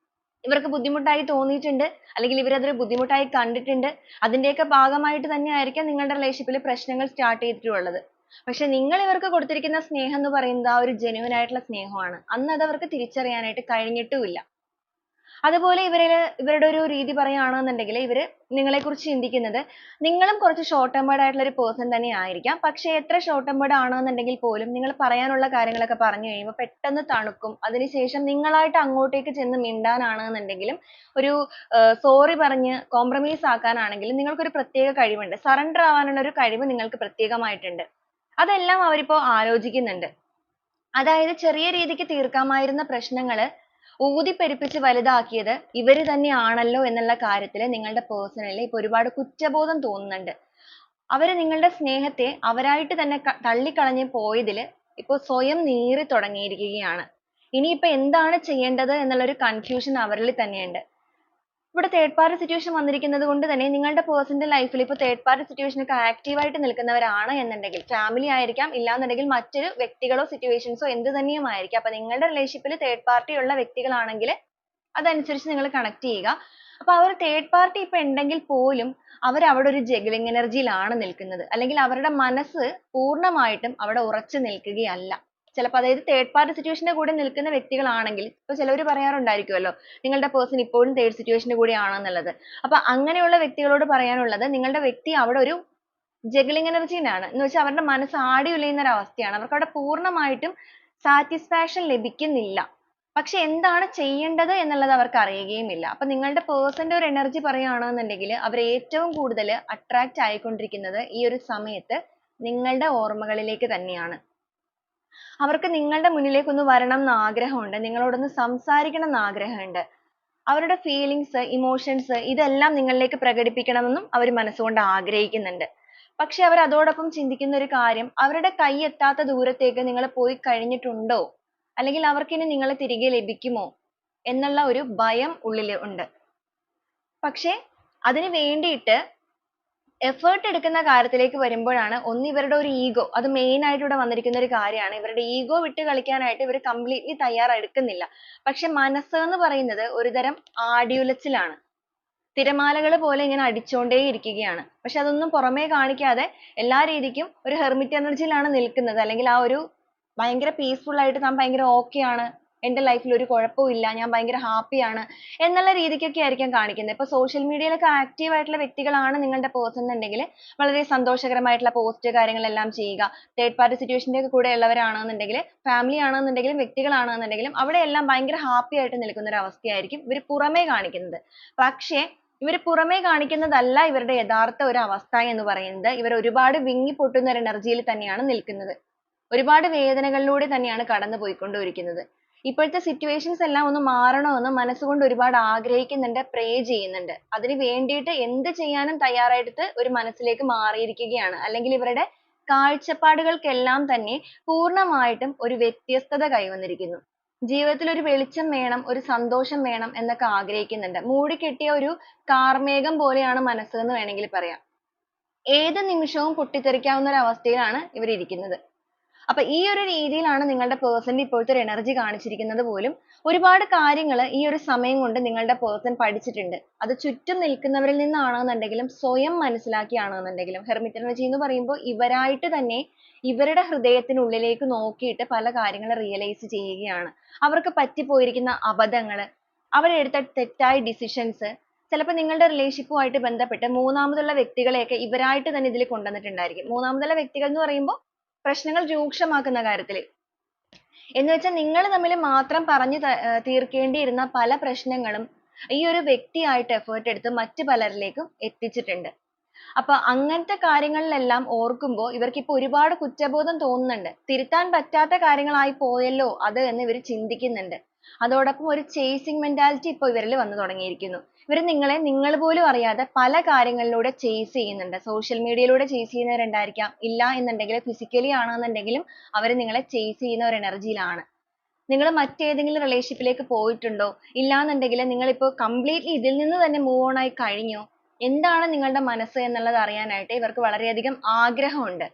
ഇവർക്ക് ബുദ്ധിമുട്ടായി തോന്നിയിട്ടുണ്ട്, അല്ലെങ്കിൽ ഇവരതൊരു ബുദ്ധിമുട്ടായി കണ്ടിട്ടുണ്ട്. അതിന്റെയൊക്കെ ഭാഗമായിട്ട് തന്നെ ആയിരിക്കാം നിങ്ങളുടെ റിലേഷൻഷിപ്പിൽ പ്രശ്നങ്ങൾ സ്റ്റാർട്ട് ചെയ്തിട്ടുള്ളത്. പക്ഷെ നിങ്ങൾ ഇവർക്ക് കൊടുത്തിരിക്കുന്ന സ്നേഹം എന്ന് പറയുന്നത് ആ ഒരു ജെന്യുവൻ ആയിട്ടുള്ള സ്നേഹമാണ്. അന്ന് അത് അവർക്ക് തിരിച്ചറിയാനായിട്ട് കഴിഞ്ഞിട്ടുമില്ല. അതുപോലെ ഇവരുടെ ഒരു രീതി പറയുകയാണെന്നുണ്ടെങ്കിൽ ഇവര് നിങ്ങളെക്കുറിച്ച് ചിന്തിക്കുന്നത് നിങ്ങളും കുറച്ച് ഷോർട്ട് ടെമ്പേർഡ് ആയിട്ടുള്ള ഒരു പേഴ്സൺ തന്നെ ആയിരിക്കാം. പക്ഷേ എത്ര ഷോർട്ട് ടെമ്പേർഡ് ആണെന്നുണ്ടെങ്കിൽ പോലും നിങ്ങൾ പറയാനുള്ള കാര്യങ്ങളൊക്കെ പറഞ്ഞു കഴിയുമ്പോൾ പെട്ടെന്ന് തണുക്കും. അതിനുശേഷം നിങ്ങളായിട്ട് അങ്ങോട്ടേക്ക് ചെന്ന് മിണ്ടാനാണെന്നുണ്ടെങ്കിലും ഒരു സോറി പറഞ്ഞ് കോംപ്രമൈസ് ആക്കാനാണെങ്കിലും നിങ്ങൾക്കൊരു പ്രത്യേക കഴിവുണ്ട്. സറണ്ടർ ആവാനുള്ള ഒരു കഴിവ് നിങ്ങൾക്ക് പ്രത്യേകമായിട്ടുണ്ട്. അതെല്ലാം അവരിപ്പോൾ ആലോചിക്കുന്നുണ്ട്. അതായത് ചെറിയ രീതിക്ക് തീർക്കാമായിരുന്ന പ്രശ്നങ്ങൾ ഊതിപ്പെരുപ്പിച്ച് വലുതാക്കിയത് ഇവര് തന്നെയാണല്ലോ എന്നുള്ള കാര്യത്തിൽ നിങ്ങളുടെ പേഴ്സണലി ഇപ്പൊ ഒരുപാട് കുറ്റബോധം തോന്നുന്നുണ്ട്. അവര് നിങ്ങളുടെ സ്നേഹത്തെ അവരായിട്ട് തന്നെ തള്ളിക്കളഞ്ഞ് പോയതിൽ ഇപ്പൊ സ്വയം നീറി തുടങ്ങിയിരിക്കുകയാണ്. ഇനിയിപ്പോ എന്താണ് ചെയ്യേണ്ടത് എന്നുള്ള ഒരു കൺഫ്യൂഷൻ അവരിൽ തന്നെയുണ്ട്. ഇവിടെ തേർഡ് പാർട്ടി സിറ്റുവേഷൻ വന്നിരിക്കുന്നത് കൊണ്ട് തന്നെ നിങ്ങളുടെ പേഴ്സന്റെ ലൈഫിൽ ഇപ്പോൾ തേർഡ് പാർട്ടി സിറ്റുവേഷൻ ഒക്കെ ആക്റ്റീവ് ആയിട്ട് നിൽക്കുന്നവരാണ് എന്നുണ്ടെങ്കിൽ, ഫാമിലി ആയിരിക്കാം, ഇല്ലാന്നുണ്ടെങ്കിൽ മറ്റൊരു വ്യക്തികളോ സിറ്റുവേഷൻസോ എന്ത് തന്നെയും ആയിരിക്കാം. അപ്പൊ നിങ്ങളുടെ റിലേഷൻഷിപ്പിൽ തേർഡ് പാർട്ടി ഉള്ള വ്യക്തികളാണെങ്കിൽ അതനുസരിച്ച് നിങ്ങൾ കണക്ട് ചെയ്യുക. അപ്പൊ ആ ഒരു തേർഡ് പാർട്ടി ഇപ്പൊ ഉണ്ടെങ്കിൽ പോലും അവർ അവിടെ ഒരു ജഗ്ലിംഗ് എനർജിയിലാണ് നിൽക്കുന്നത്, അല്ലെങ്കിൽ അവരുടെ മനസ്സ് പൂർണ്ണമായിട്ടും അവിടെ ഉറച്ചു നിൽക്കുകയല്ല. ചിലപ്പോൾ അതായത് തേർഡ് പാർട്ടി സിറ്റുവേഷന്റെ കൂടെ നിൽക്കുന്ന വ്യക്തികളാണെങ്കിൽ, ഇപ്പൊ ചിലവർ പറയാറുണ്ടായിരിക്കുമല്ലോ നിങ്ങളുടെ പേഴ്സൺ ഇപ്പോഴും തേർഡ് സിറ്റുവേഷന്റെ കൂടെ ആണെന്നുള്ളത്. അപ്പൊ അങ്ങനെയുള്ള വ്യക്തികളോട് പറയാനുള്ളത്, നിങ്ങളുടെ വ്യക്തി അവിടെ ഒരു ജഗ്ലിംഗ് എനർജിയിലാണ്. എന്ന് വെച്ചാൽ അവരുടെ മനസ്സ് ആടി ഉലയുന്ന ഒരു അവസ്ഥയാണ്. അവർക്ക് അവിടെ പൂർണ്ണമായിട്ടും സാറ്റിസ്ഫാക്ഷൻ ലഭിക്കുന്നില്ല. പക്ഷെ എന്താണ് ചെയ്യേണ്ടത് എന്നുള്ളത് അവർക്ക് അറിയുകയുമില്ല. അപ്പൊ നിങ്ങളുടെ പേഴ്സന്റെ ഒരു എനർജി പറയുകയാണെന്നുണ്ടെങ്കിൽ അവർ ഏറ്റവും കൂടുതൽ അട്രാക്റ്റ് ആയിക്കൊണ്ടിരിക്കുന്നത് ഈ ഒരു സമയത്ത് നിങ്ങളുടെ ഓർമ്മകളിലേക്ക് തന്നെയാണ്. അവർക്ക് നിങ്ങളുടെ മുന്നിലേക്ക് ഒന്ന് വരണം എന്ന് ആഗ്രഹമുണ്ട്, നിങ്ങളോടൊന്ന് സംസാരിക്കണം എന്ന് ആഗ്രഹമുണ്ട്. അവരുടെ ഫീലിങ്സ്, ഇമോഷൻസ് ഇതെല്ലാം നിങ്ങളിലേക്ക് പ്രകടിപ്പിക്കണമെന്നും അവർ മനസ്സുകൊണ്ട് ആഗ്രഹിക്കുന്നുണ്ട്. പക്ഷെ അവർ അതോടൊപ്പം ചിന്തിക്കുന്ന ഒരു കാര്യം, അവരുടെ കൈ എത്താത്ത ദൂരത്തേക്ക് നിങ്ങൾ പോയി കഴിഞ്ഞിട്ടുണ്ടോ, അല്ലെങ്കിൽ അവർക്കിനി നിങ്ങളെ തിരികെ ലഭിക്കുമോ എന്നുള്ള ഒരു ഭയം ഉള്ളിൽ ഉണ്ട്. പക്ഷെ അതിന് വേണ്ടിയിട്ട് എഫേർട്ട് എടുക്കുന്ന കാര്യത്തിലേക്ക് വരുമ്പോഴാണ് ഒന്ന് ഇവരുടെ ഒരു ഈഗോ, അത് മെയിൻ ആയിട്ട് ഇവിടെ വന്നിരിക്കുന്ന ഒരു കാര്യമാണ്. ഇവരുടെ ഈഗോ വിട്ട് കളിക്കാനായിട്ട് ഇവർ കംപ്ലീറ്റ്ലി തയ്യാറെടുക്കുന്നില്ല. പക്ഷെ മനസ്സ് എന്ന് പറയുന്നത് ഒരുതരം ആടിയുലച്ചിലാണ്. തിരമാലകൾ പോലെ ഇങ്ങനെ അടിച്ചുകൊണ്ടേ ഇരിക്കുകയാണ്. പക്ഷെ അതൊന്നും പുറമേ കാണിക്കാതെ എല്ലാ രീതിക്കും ഒരു ഹെർമിറ്റ് എനർജിയിലാണ് നിൽക്കുന്നത്. അല്ലെങ്കിൽ ആ ഒരു ഭയങ്കര പീസ്ഫുൾ ആയിട്ട് താൻ ഭയങ്കര okay ആണ്, എൻ്റെ ലൈഫിൽ ഒരു കുഴപ്പവും ഇല്ല, ഞാൻ ഭയങ്കര happy ആണ് എന്നുള്ള രീതിക്കൊക്കെ ആയിരിക്കാം കാണിക്കുന്നത്. ഇപ്പൊ social media യിലൊക്കെ active ആയിട്ടുള്ള വ്യക്തികളാണ് നിങ്ങളുടെ person എന്നുണ്ടെങ്കിൽ വളരെ സന്തോഷകരമായിട്ടുള്ള പോസ്റ്റ് കാര്യങ്ങളെല്ലാം ചെയ്യുക. തേർഡ് പാർട്ടി സിറ്റുവേഷൻ്റെ ഒക്കെ കൂടെ ഉള്ളവരാണെന്നുണ്ടെങ്കിൽ, ഫാമിലി ആണെന്നുണ്ടെങ്കിലും വ്യക്തികളാണെന്നുണ്ടെങ്കിലും അവിടെയെല്ലാം ഭയങ്കര happy ആയിട്ട് നിൽക്കുന്ന ഒരു അവസ്ഥയായിരിക്കും ഇവർ പുറമേ കാണിക്കുന്നത്. പക്ഷേ ഇവർ പുറമേ കാണിക്കുന്നതല്ല ഇവരുടെ യഥാർത്ഥ ഒരു അവസ്ഥ എന്ന് പറയുന്നത്. ഇവർ ഒരുപാട് വിങ്ങി പൊട്ടുന്ന ഒരു എനർജിയിൽ തന്നെയാണ് നിൽക്കുന്നത്. ഒരുപാട് വേദനകളിലൂടെ തന്നെയാണ് കടന്നു പോയിക്കൊണ്ടിരിക്കുന്നത്. ഇപ്പോഴത്തെ സിറ്റുവേഷൻസ് എല്ലാം ഒന്ന് മാറണമെന്ന് മനസ്സുകൊണ്ട് ഒരുപാട് ആഗ്രഹിക്കുന്നുണ്ട്, പ്രേ ചെയ്യുന്നുണ്ട്. അതിന് വേണ്ടിയിട്ട് എന്ത് ചെയ്യാനും തയ്യാറായിട്ട് ഒരു മനസ്സിലേക്ക് മാറിയിരിക്കുകയാണ്. അല്ലെങ്കിൽ ഇവരുടെ കാഴ്ചപ്പാടുകൾക്കെല്ലാം തന്നെ പൂർണ്ണമായിട്ടും ഒരു വ്യത്യസ്തത കൈവന്നിരിക്കുന്നു. ജീവിതത്തിൽ ഒരു വെളിച്ചം വേണം, ഒരു സന്തോഷം വേണം എന്നൊക്കെ ആഗ്രഹിക്കുന്നുണ്ട്. മൂടിക്കെട്ടിയ ഒരു കാർമേഘം പോലെയാണ് മനസ്സ് എന്ന് വേണമെങ്കിൽ പറയാം. ഏത് നിമിഷവും പൊട്ടിത്തെറിക്കാവുന്ന ഒരു അവസ്ഥയിലാണ് ഇവരിയ്ക്കുന്നത്. അപ്പൊ ഈ ഒരു രീതിയിലാണ് നിങ്ങളുടെ പേഴ്സന്റെ ഇപ്പോഴത്തെ ഒരു എനർജി കാണിച്ചിരിക്കുന്നത് പോലും ഒരുപാട് കാര്യങ്ങൾ ഈ ഒരു സമയം കൊണ്ട് നിങ്ങളുടെ പേഴ്സൺ പഠിച്ചിട്ടുണ്ട്. അത് ചുറ്റും നിൽക്കുന്നവരിൽ നിന്നാണെന്നുണ്ടെങ്കിലും സ്വയം മനസ്സിലാക്കിയാണെന്നുണ്ടെങ്കിലും ഹെർമിറ്റ് എനർജി എന്ന് പറയുമ്പോൾ ഇവരായിട്ട് തന്നെ ഇവരുടെ ഹൃദയത്തിനുള്ളിലേക്ക് നോക്കിയിട്ട് പല കാര്യങ്ങൾ റിയലൈസ് ചെയ്യുകയാണ്. അവർക്ക് പറ്റിപ്പോയിരിക്കുന്ന അബദ്ധങ്ങൾ, അവരെടുത്ത തെറ്റായ ഡിസിഷൻസ്, ചിലപ്പോൾ നിങ്ങളുടെ റിലേഷൻഷിപ്പുമായിട്ട് ബന്ധപ്പെട്ട് മൂന്നാമതുള്ള വ്യക്തികളെയൊക്കെ ഇവരായിട്ട് തന്നെ ഇതിൽ കൊണ്ടുവന്നിട്ടുണ്ടായിരിക്കും. മൂന്നാമതുള്ള വ്യക്തികൾ എന്ന് പറയുമ്പോൾ പ്രശ്നങ്ങൾ രൂക്ഷമാക്കുന്ന കാര്യത്തില്. എന്ന് വെച്ചാൽ നിങ്ങൾ തമ്മിൽ മാത്രം പറഞ്ഞു തീർക്കേണ്ടിയിരുന്ന പല പ്രശ്നങ്ങളും ഈ ഒരു വ്യക്തിയായിട്ട് എഫേർട്ട് എടുത്ത് മറ്റു പലരിലേക്കും എത്തിച്ചിട്ടുണ്ട്. അപ്പൊ അങ്ങനത്തെ കാര്യങ്ങളിലെല്ലാം ഓർക്കുമ്പോൾ ഇവർക്ക് ഇപ്പൊ ഒരുപാട് കുറ്റബോധം തോന്നുന്നുണ്ട്. തിരുത്താൻ പറ്റാത്ത കാര്യങ്ങളായി പോയല്ലോ അത് എന്ന് ഇവർ ചിന്തിക്കുന്നുണ്ട്. അതോടൊപ്പം ഒരു ചേസിങ് മെന്റാലിറ്റി ഇപ്പൊ ഇവരിൽ വന്നു തുടങ്ങിയിരിക്കുന്നു. ഇവർ നിങ്ങളെ നിങ്ങൾ പോലും അറിയാതെ പല കാര്യങ്ങളിലൂടെ ചേസ് ചെയ്യുന്നുണ്ട്. സോഷ്യൽ മീഡിയയിലൂടെ ചേസ് ചെയ്യുന്നവരുണ്ടായിരിക്കാം, ഇല്ല എന്നുണ്ടെങ്കിൽ ഫിസിക്കലി ആണെന്നുണ്ടെങ്കിലും അവർ നിങ്ങളെ ചേസ് ചെയ്യുന്ന ഒരു എനർജിയിലാണ്. നിങ്ങൾ മറ്റേതെങ്കിലും റിലേഷൻഷിപ്പിലേക്ക് പോയിട്ടുണ്ടോ, ഇല്ലാന്നുണ്ടെങ്കിൽ നിങ്ങളിപ്പോ കംപ്ലീറ്റ്ലി ഇതിൽ നിന്ന് തന്നെ മൂവ് ഓൺ ആയി കഴിഞ്ഞോ, എന്താണ് നിങ്ങളുടെ മനസ്സ് എന്നുള്ളത് അറിയാനായിട്ട് ഇവർക്ക് വളരെയധികം ആഗ്രഹമുണ്ട്.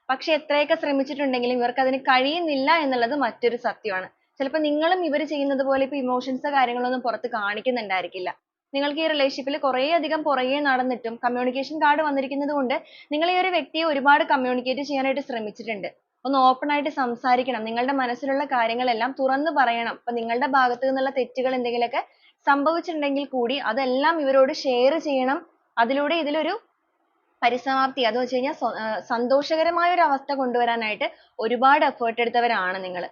പക്ഷെ എത്രയൊക്കെ ശ്രമിച്ചിട്ടുണ്ടെങ്കിലും ഇവർക്ക് അതിന് കഴിയുന്നില്ല എന്നുള്ളത് മറ്റൊരു സത്യമാണ്. ചിലപ്പോൾ നിങ്ങളും ഇവർ ചെയ്യുന്നത് പോലെ ഇപ്പൊ ഇമോഷൻസ് കാര്യങ്ങളൊന്നും പുറത്ത് കാണിക്കുന്നുണ്ടായിരിക്കില്ല. നിങ്ങൾക്ക് ഈ റിലേഷൻഷിപ്പിൽ കുറേ അധികം പുറകെ നടന്നിട്ടും കമ്മ്യൂണിക്കേഷൻ കാർഡ് വന്നിരിക്കുന്നത് കൊണ്ട് നിങ്ങൾ ഈ ഒരു വ്യക്തിയെ ഒരുപാട് കമ്മ്യൂണിക്കേറ്റ് ചെയ്യാനായിട്ട് ശ്രമിച്ചിട്ടുണ്ട്. ഒന്ന് ഓപ്പൺ ആയിട്ട് സംസാരിക്കണം, നിങ്ങളുടെ മനസ്സിലുള്ള കാര്യങ്ങളെല്ലാം തുറന്നു പറയണം. ഇപ്പൊ നിങ്ങളുടെ ഭാഗത്തു നിന്നുള്ള തെറ്റുകൾ എന്തെങ്കിലുമൊക്കെ സംഭവിച്ചിട്ടുണ്ടെങ്കിൽ കൂടി അതെല്ലാം ഇവരോട് ഷെയർ ചെയ്യണം. അതിലൂടെ ഇതിലൊരു പരിസമാപ്തി, അത് വെച്ച് കഴിഞ്ഞാൽ സന്തോഷകരമായ ഒരു അവസ്ഥ കൊണ്ടുവരാനായിട്ട് ഒരുപാട് എഫേർട്ട് എടുത്തവരാണ് നിങ്ങൾ.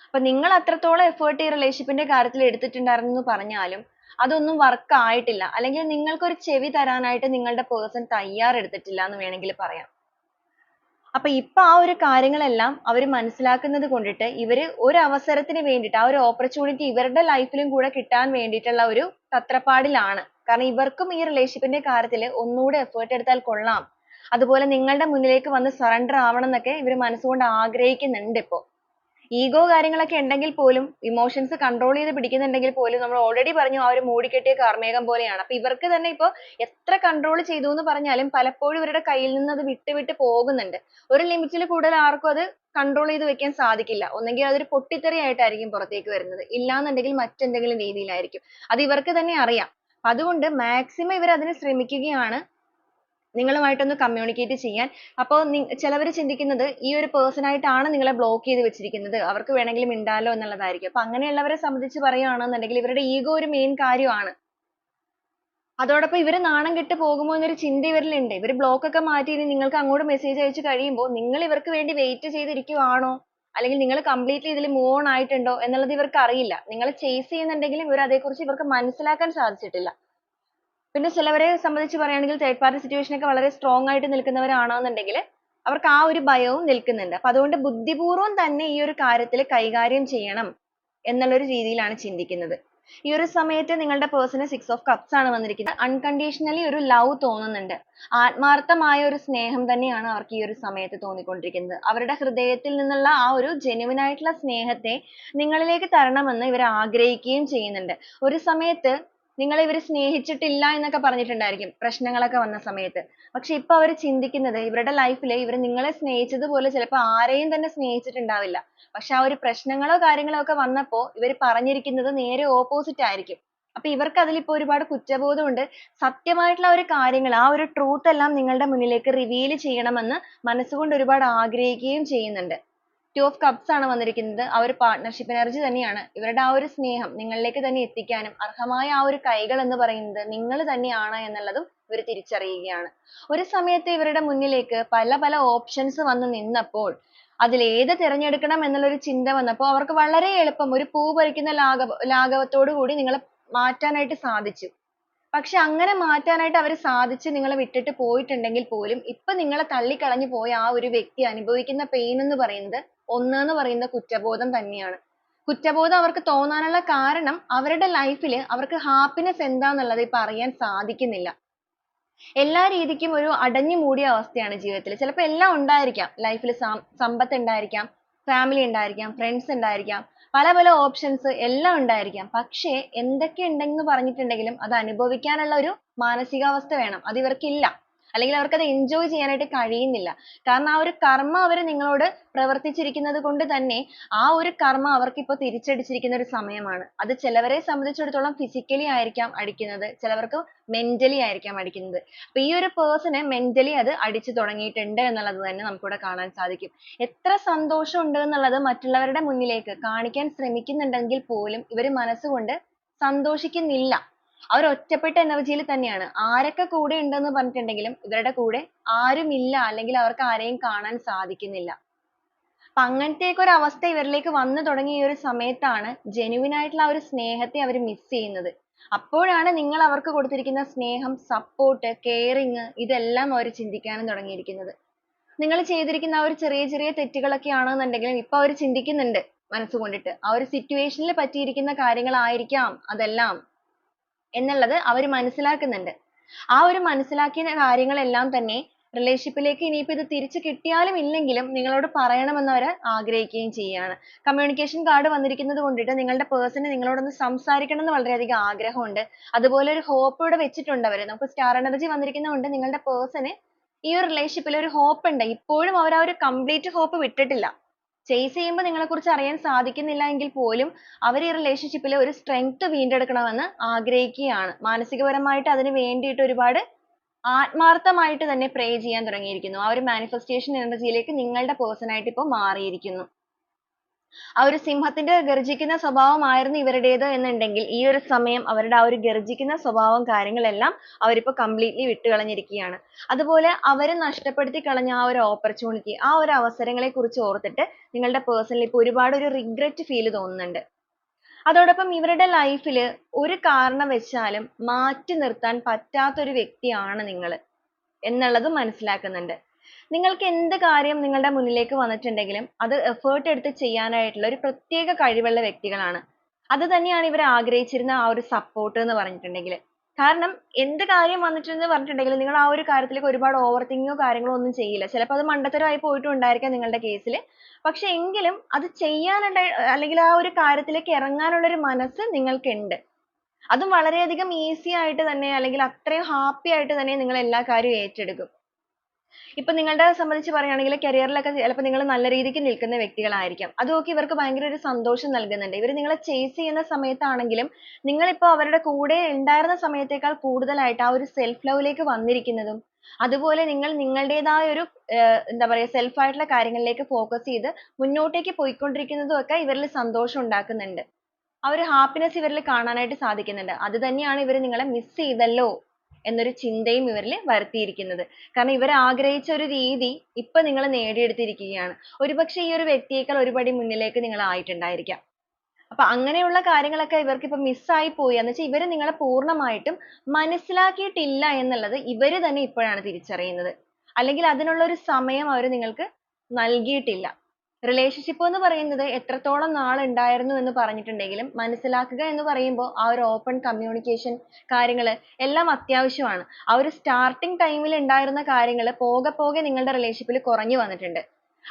അപ്പൊ നിങ്ങൾ അത്രത്തോളം എഫേർട്ട് ഈ റിലേഷൻഷിപ്പിന്റെ കാര്യത്തിൽ എടുത്തിട്ടുണ്ടായിരുന്നു എന്ന് പറഞ്ഞാലും അതൊന്നും വർക്ക് ആയിട്ടില്ല, അല്ലെങ്കിൽ നിങ്ങൾക്ക് ഒരു ചെവി തരാനായിട്ട് നിങ്ങളുടെ പേഴ്സൺ തയ്യാറെടുത്തിട്ടില്ല എന്ന് വേണമെങ്കിൽ പറയാം. അപ്പൊ ഇപ്പൊ ആ ഒരു കാര്യങ്ങളെല്ലാം അവർ മനസ്സിലാക്കുന്നത് കൊണ്ടിട്ട് ഇവര് ഒരു അവസരത്തിന് വേണ്ടിയിട്ട് ആ ഒരു ഓപ്പർച്യൂണിറ്റി ഇവരുടെ ലൈഫിലും കൂടെ കിട്ടാൻ വേണ്ടിയിട്ടുള്ള ഒരു തത്രപ്പാടിലാണ്. കാരണം ഇവർക്കും ഈ റിലേഷൻഷിപ്പിന്റെ കാര്യത്തിൽ ഒന്നുകൂടെ എഫേർട്ട് എടുത്താൽ കൊള്ളാം, അതുപോലെ നിങ്ങളുടെ മുന്നിലേക്ക് വന്ന് സറണ്ടർ ആവണം എന്നൊക്കെ ഇവർ മനസ്സുകൊണ്ട് ആഗ്രഹിക്കുന്നുണ്ട് ഇപ്പോ. ഈഗോ കാര്യങ്ങളൊക്കെ ഉണ്ടെങ്കിൽ പോലും ഇമോഷൻസ് കൺട്രോൾ ചെയ്ത് പിടിക്കുന്നുണ്ടെങ്കിൽ പോലും നമ്മൾ ഓൾറെഡി പറഞ്ഞു ആ ഒരു മൂടിക്കെട്ടിയ കാർമേഘം പോലെയാണ്. അപ്പൊ ഇവർക്ക് തന്നെ ഇപ്പോ എത്ര കൺട്രോൾ ചെയ്തു എന്ന് പറഞ്ഞാലും പലപ്പോഴും ഇവരുടെ കയ്യിൽ നിന്ന് അത് വിട്ട് വിട്ട് പോകുന്നുണ്ട്. ഒരു ലിമിറ്റിൽ കൂടുതൽ ആർക്കും അത് കൺട്രോൾ ചെയ്ത് വെക്കാൻ സാധിക്കില്ല. ഒന്നെങ്കിൽ അതൊരു പൊട്ടിത്തെറി ആയിട്ടായിരിക്കും പുറത്തേക്ക് വരുന്നത്, ഇല്ലാന്നുണ്ടെങ്കിൽ മറ്റെന്തെങ്കിലും രീതിയിലായിരിക്കും. അത് ഇവർക്ക് തന്നെ അറിയാം. അതുകൊണ്ട് മാക്സിമം ഇവർ അതിന് ശ്രമിക്കുകയാണ് നിങ്ങളുമായിട്ടൊന്ന് കമ്മ്യൂണിക്കേറ്റ് ചെയ്യാൻ. അപ്പോൾ ചിലവർ ചിന്തിക്കുന്നത് ഈ ഒരു പേഴ്സൺ ആയിട്ടാണ് നിങ്ങളെ ബ്ലോക്ക് ചെയ്ത് വെച്ചിരിക്കുന്നത്, അവർക്ക് വേണമെങ്കിൽ മിണ്ടാലോ എന്നുള്ളതായിരിക്കും. അപ്പൊ അങ്ങനെയുള്ളവരെ സംബന്ധിച്ച് പറയുകയാണെന്നുണ്ടെങ്കിൽ ഇവരുടെ ഈഗോ ഒരു മെയിൻ കാര്യമാണ്. അതോടൊപ്പം ഇവർ നാണം കെട്ട് പോകുമോ എന്നൊരു ചിന്ത ഇവരിലുണ്ട്. ഇവർ ബ്ലോക്ക് ഒക്കെ മാറ്റി ഇനി നിങ്ങൾക്ക് അങ്ങോട്ട് മെസ്സേജ് അയച്ചു കഴിയുമ്പോൾ നിങ്ങൾ ഇവർക്ക് വേണ്ടി വെയിറ്റ് ചെയ്തിരിക്കുവാണോ, അല്ലെങ്കിൽ നിങ്ങൾ കംപ്ലീറ്റ്ലി ഇതിൽ മൂവ് ഓൺ ആയിട്ടുണ്ടോ എന്നുള്ളത് ഇവർക്ക് അറിയില്ല. നിങ്ങൾ ചേസ് ചെയ്യുന്നുണ്ടെങ്കിലും ഇവർ അതേക്കുറിച്ച് ഇവർക്ക് മനസ്സിലാക്കാൻ സാധിച്ചിട്ടില്ല. പിന്നെ ചിലവരെ സംബന്ധിച്ച് പറയുകയാണെങ്കിൽ തേർഡ് പാർട്ടി സിറ്റുവേഷൻ ഒക്കെ വളരെ സ്ട്രോങ് ആയിട്ട് നിൽക്കുന്നവരാണെന്നുണ്ടെങ്കിൽ അവർക്ക് ആ ഒരു ഭയവും നിൽക്കുന്നുണ്ട്. അപ്പൊ അതുകൊണ്ട് ബുദ്ധിപൂർവ്വം തന്നെ ഈ ഒരു കാര്യത്തിൽ കൈകാര്യം ചെയ്യണം എന്നുള്ള ഒരു രീതിയിലാണ് ചിന്തിക്കുന്നത്. ഈ ഒരു സമയത്ത് നിങ്ങളുടെ പേഴ്സണ് 6 ഓഫ് കപ്സ് ആണ് വന്നിരിക്കുന്നത്. അൺകണ്ടീഷണലി ഒരു ലവ് തോന്നുന്നുണ്ട്. ആത്മാർത്ഥമായ ഒരു സ്നേഹം തന്നെയാണ് അവർക്ക് ഈ ഒരു സമയത്ത് തോന്നിക്കൊണ്ടിരിക്കുന്നത്. അവരുടെ ഹൃദയത്തിൽ നിന്നുള്ള ആ ഒരു ജെന്യുവിൻ ആയിട്ടുള്ള സ്നേഹത്തെ നിങ്ങളിലേക്ക് തരണമെന്ന് ഇവർ ആഗ്രഹിക്കുകയും ചെയ്യുന്നുണ്ട്. ഒരു സമയത്ത് നിങ്ങളെ ഇവർ സ്നേഹിച്ചിട്ടില്ല എന്നൊക്കെ പറഞ്ഞിട്ടുണ്ടായിരിക്കും പ്രശ്നങ്ങളൊക്കെ വന്ന സമയത്ത്. പക്ഷെ ഇപ്പൊ അവർ ചിന്തിക്കുന്നത് ഇവരുടെ ലൈഫിൽ ഇവർ നിങ്ങളെ സ്നേഹിച്ചതുപോലെ ചിലപ്പോൾ ആരെയും തന്നെ സ്നേഹിച്ചിട്ടുണ്ടാവില്ല. പക്ഷെ ആ ഒരു പ്രശ്നങ്ങളോ കാര്യങ്ങളോ ഒക്കെ വന്നപ്പോ ഇവർ പറഞ്ഞിരിക്കുന്നത് നേരെ ഓപ്പോസിറ്റ് ആയിരിക്കും. അപ്പൊ ഇവർക്ക് അതിലിപ്പോ ഒരുപാട് കുറ്റബോധമുണ്ട്. സത്യമായിട്ടുള്ള ഒരു കാര്യങ്ങൾ, ആ ഒരു ട്രൂത്ത് എല്ലാം നിങ്ങളുടെ മുന്നിലേക്ക് റിവീൽ ചെയ്യണമെന്ന് മനസ്സുകൊണ്ട് ഒരുപാട് ആഗ്രഹിക്കുകയും ചെയ്യുന്നുണ്ട്. 2 ഓഫ് കപ്സ് ആണ് വന്നിരിക്കുന്നത്. ആ ഒരു പാർട്ട്ണർഷിപ്പ് എനർജി തന്നെയാണ്. ഇവരുടെ ആ ഒരു സ്നേഹം നിങ്ങളിലേക്ക് തന്നെ എത്തിക്കാനും അർഹമായ ആ ഒരു കൈകൾ എന്ന് പറയുന്നത് നിങ്ങൾ തന്നെയാണ് എന്നുള്ളതും ഇവർ തിരിച്ചറിയുകയാണ്. ഒരു സമയത്ത് ഇവരുടെ മുന്നിലേക്ക് പല പല ഓപ്ഷൻസ് വന്ന് നിന്നപ്പോൾ അതിൽ ഏത് തിരഞ്ഞെടുക്കണം എന്നുള്ളൊരു ചിന്ത വന്നപ്പോൾ അവർക്ക് വളരെ എളുപ്പം ഒരു പൂ പറിക്കുന്ന ലാഘവത്തോടു കൂടി നിങ്ങളെ മാറ്റാനായിട്ട് സാധിച്ചു. പക്ഷെ അങ്ങനെ മാറ്റാനായിട്ട് അവർ സാധിച്ച് നിങ്ങളെ വിട്ടിട്ട് പോയിട്ടുണ്ടെങ്കിൽ പോലും ഇപ്പൊ നിങ്ങളെ തള്ളിക്കളഞ്ഞു പോയ ആ ഒരു വ്യക്തി അനുഭവിക്കുന്ന പെയിൻ എന്ന് പറയുന്നത് എന്ന് പറയുന്ന കുറ്റബോധം തന്നെയാണ്. കുറ്റബോധം അവർക്ക് തോന്നാനുള്ള കാരണം അവരുടെ ലൈഫിൽ അവർക്ക് ഹാപ്പിനെസ് എന്താന്നുള്ളത് ഇപ്പൊ അറിയാൻ സാധിക്കുന്നില്ല. എല്ലാ രീതിക്കും ഒരു അടഞ്ഞു മൂടിയ അവസ്ഥയാണ് ജീവിതത്തിൽ. ചിലപ്പോൾ എല്ലാം ഉണ്ടായിരിക്കാം, ലൈഫിൽ സമ്പത്ത് ഉണ്ടായിരിക്കാം, ഫാമിലി ഉണ്ടായിരിക്കാം, ഫ്രണ്ട്സ് ഉണ്ടായിരിക്കാം. പല പല ഓപ്ഷൻസ് എല്ലാം ഉണ്ടായിരിക്കാം. പക്ഷേ എന്തൊക്കെ ഉണ്ടെന്ന് പറഞ്ഞിട്ടുണ്ടെങ്കിലും അത് അനുഭവിക്കാനുള്ള ഒരു മാനസികാവസ്ഥ വേണം. അത് ഇവർക്കില്ല. അല്ലെങ്കിൽ അവർക്ക് അത് എൻജോയ് ചെയ്യാനായിട്ട് കഴിയുന്നില്ല. കാരണം ആ ഒരു കർമ്മ അവർ നിങ്ങളോട് പ്രവർത്തിച്ചിരിക്കുന്നത് കൊണ്ട് തന്നെ ആ ഒരു കർമ്മ അവർക്ക് ഇപ്പോൾ തിരിച്ചടിച്ചിരിക്കുന്ന ഒരു സമയമാണ്. അത് ചിലവരെ സംബന്ധിച്ചിടത്തോളം ഫിസിക്കലി ആയിരിക്കാം അടിക്കുന്നത്, ചിലവർക്ക് മെന്റലി ആയിരിക്കാം അടിക്കുന്നത്. അപ്പൊ ഈ ഒരു പേഴ്സണ് മെന്റലി അത് അടിച്ചു തുടങ്ങിയിട്ടുണ്ട് എന്നുള്ളത് തന്നെ നമുക്കിവിടെ കാണാൻ സാധിക്കും. എത്ര സന്തോഷം ഉണ്ട് എന്നുള്ളത് മറ്റുള്ളവരുടെ മുന്നിലേക്ക് കാണിക്കാൻ ശ്രമിക്കുന്നുണ്ടെങ്കിൽ പോലും ഇവർ മനസ്സുകൊണ്ട് സന്തോഷിക്കുന്നില്ല. അവർ ഒറ്റപ്പെട്ട എനർജിയിൽ തന്നെയാണ്. ആരൊക്കെ കൂടെ ഉണ്ടെന്ന് പറഞ്ഞിട്ടുണ്ടെങ്കിലും ഇവരുടെ കൂടെ ആരുമില്ല, അല്ലെങ്കിൽ അവർക്ക് ആരെയും കാണാൻ സാധിക്കുന്നില്ല. അപ്പൊ അങ്ങനത്തെയൊക്കെ ഒരു അവസ്ഥ ഇവരിലേക്ക് വന്നു തുടങ്ങിയ ഈ ഒരു സമയത്താണ് genuine ആയിട്ടുള്ള ആ ഒരു സ്നേഹത്തെ അവർ മിസ് ചെയ്യുന്നത്. അപ്പോഴാണ് നിങ്ങൾ അവർക്ക് കൊടുത്തിരിക്കുന്ന സ്നേഹം, സപ്പോർട്ട്, കെയറിങ് ഇതെല്ലാം അവർ ചിന്തിക്കാനും തുടങ്ങിയിരിക്കുന്നത്. നിങ്ങൾ ചെയ്തിരിക്കുന്ന ആ ഒരു ചെറിയ ചെറിയ തെറ്റുകളൊക്കെ ആണെന്നുണ്ടെങ്കിലും ഇപ്പൊ അവർ ചിന്തിക്കുന്നുണ്ട് മനസ്സുകൊണ്ടിട്ട്. ആ ഒരു സിറ്റുവേഷനിൽ പറ്റിയിരിക്കുന്ന കാര്യങ്ങളായിരിക്കാം അതെല്ലാം എന്നുള്ളത് അവർ മനസ്സിലാക്കുന്നുണ്ട്. ആ ഒരു മനസ്സിലാക്കിയ കാര്യങ്ങളെല്ലാം തന്നെ റിലേഷൻഷിപ്പിലേക്ക് ഇനിയിപ്പോ ഇത് തിരിച്ചു കിട്ടിയാലും ഇല്ലെങ്കിലും നിങ്ങളോട് പറയണമെന്ന് അവർ ആഗ്രഹിക്കുകയും ചെയ്യാണ്. കമ്മ്യൂണിക്കേഷൻ കാർഡ് വന്നിരിക്കുന്നത് കൊണ്ടിട്ട് നിങ്ങളുടെ പേഴ്സണ് നിങ്ങളോടൊന്ന് സംസാരിക്കണം എന്ന് വളരെയധികം ആഗ്രഹമുണ്ട്. അതുപോലെ ഒരു ഹോപ്പ് ഇവിടെ വെച്ചിട്ടുണ്ട് അവർ. നമുക്ക് സ്റ്റാർ എനർജി വന്നിരിക്കുന്നതുകൊണ്ട് നിങ്ങളുടെ പേഴ്സണ് ഈ ഒരു റിലേഷൻഷിപ്പിൽ ഒരു ഹോപ്പ് ഉണ്ട്. ഇപ്പോഴും അവർ ആ ഒരു കംപ്ലീറ്റ് ഹോപ്പ് വിട്ടിട്ടില്ല. ചേസ് ചെയ്യുമ്പോൾ നിങ്ങളെക്കുറിച്ച് അറിയാൻ സാധിക്കുന്നില്ല എങ്കിൽ പോലും അവർ ഈ റിലേഷൻഷിപ്പിൽ ഒരു സ്ട്രെങ്ത് വീണ്ടെടുക്കണമെന്ന് ആഗ്രഹിക്കുകയാണ്. മാനസികപരമായിട്ട് അതിന് വേണ്ടിയിട്ട് ഒരുപാട് ആത്മാർത്ഥമായിട്ട് തന്നെ പ്രേ ചെയ്യാൻ തുടങ്ങിയിരിക്കുന്നു. ആ ഒരു മാനിഫെസ്റ്റേഷൻ എനർജിയിലേക്ക് നിങ്ങളുടെ പേഴ്സൺ ആയിട്ട് ഇപ്പോൾ മാറിയിരിക്കുന്നു. ആ ഒരു സിംഹത്തിന്റെ ഗർജിക്കുന്ന സ്വഭാവമായിരുന്നു ഇവരുടേത് എന്നുണ്ടെങ്കിൽ ഈ ഒരു സമയം അവരുടെ ആ ഒരു ഗർജിക്കുന്ന സ്വഭാവം കാര്യങ്ങളെല്ലാം അവരിപ്പോ completely വിട്ടുകളഞ്ഞിരിക്കുകയാണ്. അതുപോലെ അവര് നഷ്ടപ്പെടുത്തി കളഞ്ഞ ആ ഒരു opportunity, ആ ഒരു അവസരങ്ങളെ കുറിച്ച് ഓർത്തിട്ട് നിങ്ങളുടെ പേഴ്സണിൽ ഇപ്പോൾ ഒരുപാട് ഒരു regret feel തോന്നുന്നുണ്ട്. അതോടൊപ്പം ഇവരുടെ ലൈഫിൽ ഒരു കാരണവശാലും മാറ്റി നിർത്താൻ പറ്റാത്ത ഒരു വ്യക്തിയാണ് നിങ്ങൾ എന്നുള്ളതും മനസ്സിലാക്കുന്നുണ്ട്. നിങ്ങൾക്ക് എന്ത് കാര്യം നിങ്ങളുടെ മുന്നിലേക്ക് വന്നിട്ടുണ്ടെങ്കിലും അത് എഫേർട്ട് എടുത്ത് ചെയ്യാനായിട്ടുള്ള ഒരു പ്രത്യേക കഴിവുള്ള വ്യക്തികളാണ്. അത് തന്നെയാണ് ഇവർ ആഗ്രഹിച്ചിരുന്ന ആ ഒരു സപ്പോർട്ട് എന്ന് പറഞ്ഞിട്ടുണ്ടെങ്കിൽ. കാരണം എന്ത് കാര്യം വന്നിട്ടുണ്ടെന്ന് പറഞ്ഞിട്ടുണ്ടെങ്കിൽ നിങ്ങൾ ആ ഒരു കാര്യത്തിലേക്ക് ഒരുപാട് ഓവർ തിങ്കിങ്ങോ കാര്യങ്ങളോ ഒന്നും ചെയ്യില്ല. ചിലപ്പോൾ അത് മണ്ടത്തരമായി പോയിട്ടും ഉണ്ടായിരിക്കാം നിങ്ങളുടെ കേസിൽ. പക്ഷെ എങ്കിലും അത് ചെയ്യാനുള്ള അല്ലെങ്കിൽ ആ ഒരു കാര്യത്തിലേക്ക് ഇറങ്ങാനുള്ള ഒരു മനസ്സ് നിങ്ങൾക്കുണ്ട്. അതും വളരെയധികം ഈസി ആയിട്ട് തന്നെ അല്ലെങ്കിൽ അത്രയും ഹാപ്പി ആയിട്ട് തന്നെ നിങ്ങൾ എല്ലാ കാര്യവും ഏറ്റെടുക്കും. ഇപ്പൊ നിങ്ങളുടെ സംബന്ധിച്ച് പറയുകയാണെങ്കിൽ കരിയറിലൊക്കെ ചിലപ്പോൾ നിങ്ങൾ നല്ല രീതിക്ക് നിൽക്കുന്ന വ്യക്തികളായിരിക്കാം. അതൊക്കെ ഇവർക്ക് ഭയങ്കര ഒരു സന്തോഷം നൽകുന്നുണ്ട്. ഇവർ നിങ്ങളെ ചേസ് ചെയ്യുന്ന സമയത്താണെങ്കിലും നിങ്ങളിപ്പോൾ അവരുടെ കൂടെ ഉണ്ടായിരുന്ന സമയത്തേക്കാൾ കൂടുതലായിട്ട് ആ ഒരു സെൽഫ് ലവിലേക്ക് വന്നിരിക്കുന്നതും അതുപോലെ നിങ്ങൾ നിങ്ങളുടേതായ ഒരു എന്താ പറയുക സെൽഫ് ആയിട്ടുള്ള കാര്യങ്ങളിലേക്ക് ഫോക്കസ് ചെയ്ത് മുന്നോട്ടേക്ക് പോയിക്കൊണ്ടിരിക്കുന്നതും ഒക്കെ ഇവരിൽ സന്തോഷം ഉണ്ടാക്കുന്നുണ്ട്. ആ ഒരു ഹാപ്പിനെസ് ഇവരിൽ കാണാനായിട്ട് സാധിക്കുന്നുണ്ട്. അത് തന്നെയാണ് ഇവർ നിങ്ങളെ മിസ് ചെയ്തല്ലോ എന്നൊരു ചിന്തയും ഇവരിൽ വരുത്തിയിരിക്കുന്നത്. കാരണം ഇവർ ആഗ്രഹിച്ച ഒരു രീതി ഇപ്പൊ നിങ്ങൾ നേടിയെടുത്തിരിക്കുകയാണ്. ഒരുപക്ഷെ ഈ ഒരു വ്യക്തിയേക്കാൾ ഒരു പടി മുന്നിലേക്ക് നിങ്ങൾ ആയിട്ടുണ്ടായിരിക്കാം. അപ്പൊ അങ്ങനെയുള്ള കാര്യങ്ങളൊക്കെ ഇവർക്ക് ഇപ്പൊ മിസ് ആയി പോയി എന്ന് വെച്ചാൽ ഇവർ നിങ്ങളെ പൂർണ്ണമായിട്ടും മനസ്സിലാക്കിയിട്ടില്ല എന്നുള്ളത് ഇവര് തന്നെ ഇപ്പോഴാണ് തിരിച്ചറിയുന്നത്. അല്ലെങ്കിൽ അതിനുള്ള ഒരു സമയം അവർ നിങ്ങൾക്ക് നൽകിയിട്ടില്ല. റിലേഷൻഷിപ്പ് എന്ന് പറയുന്നത് എത്രത്തോളം നാൾ ഉണ്ടായിരുന്നു എന്ന് പറഞ്ഞിട്ടുണ്ടെങ്കിലും മനസ്സിലാക്കുക എന്ന് പറയുമ്പോൾ ആ ഒരു ഓപ്പൺ കമ്മ്യൂണിക്കേഷൻ കാര്യങ്ങൾ എല്ലാം അത്യാവശ്യമാണ്. ആ ഒരു സ്റ്റാർട്ടിംഗ് ടൈമിൽ ഉണ്ടായിരുന്ന കാര്യങ്ങൾ പോകെ പോകെ നിങ്ങളുടെ റിലേഷൻഷിപ്പിൽ കുറഞ്ഞു വന്നിട്ടുണ്ട്.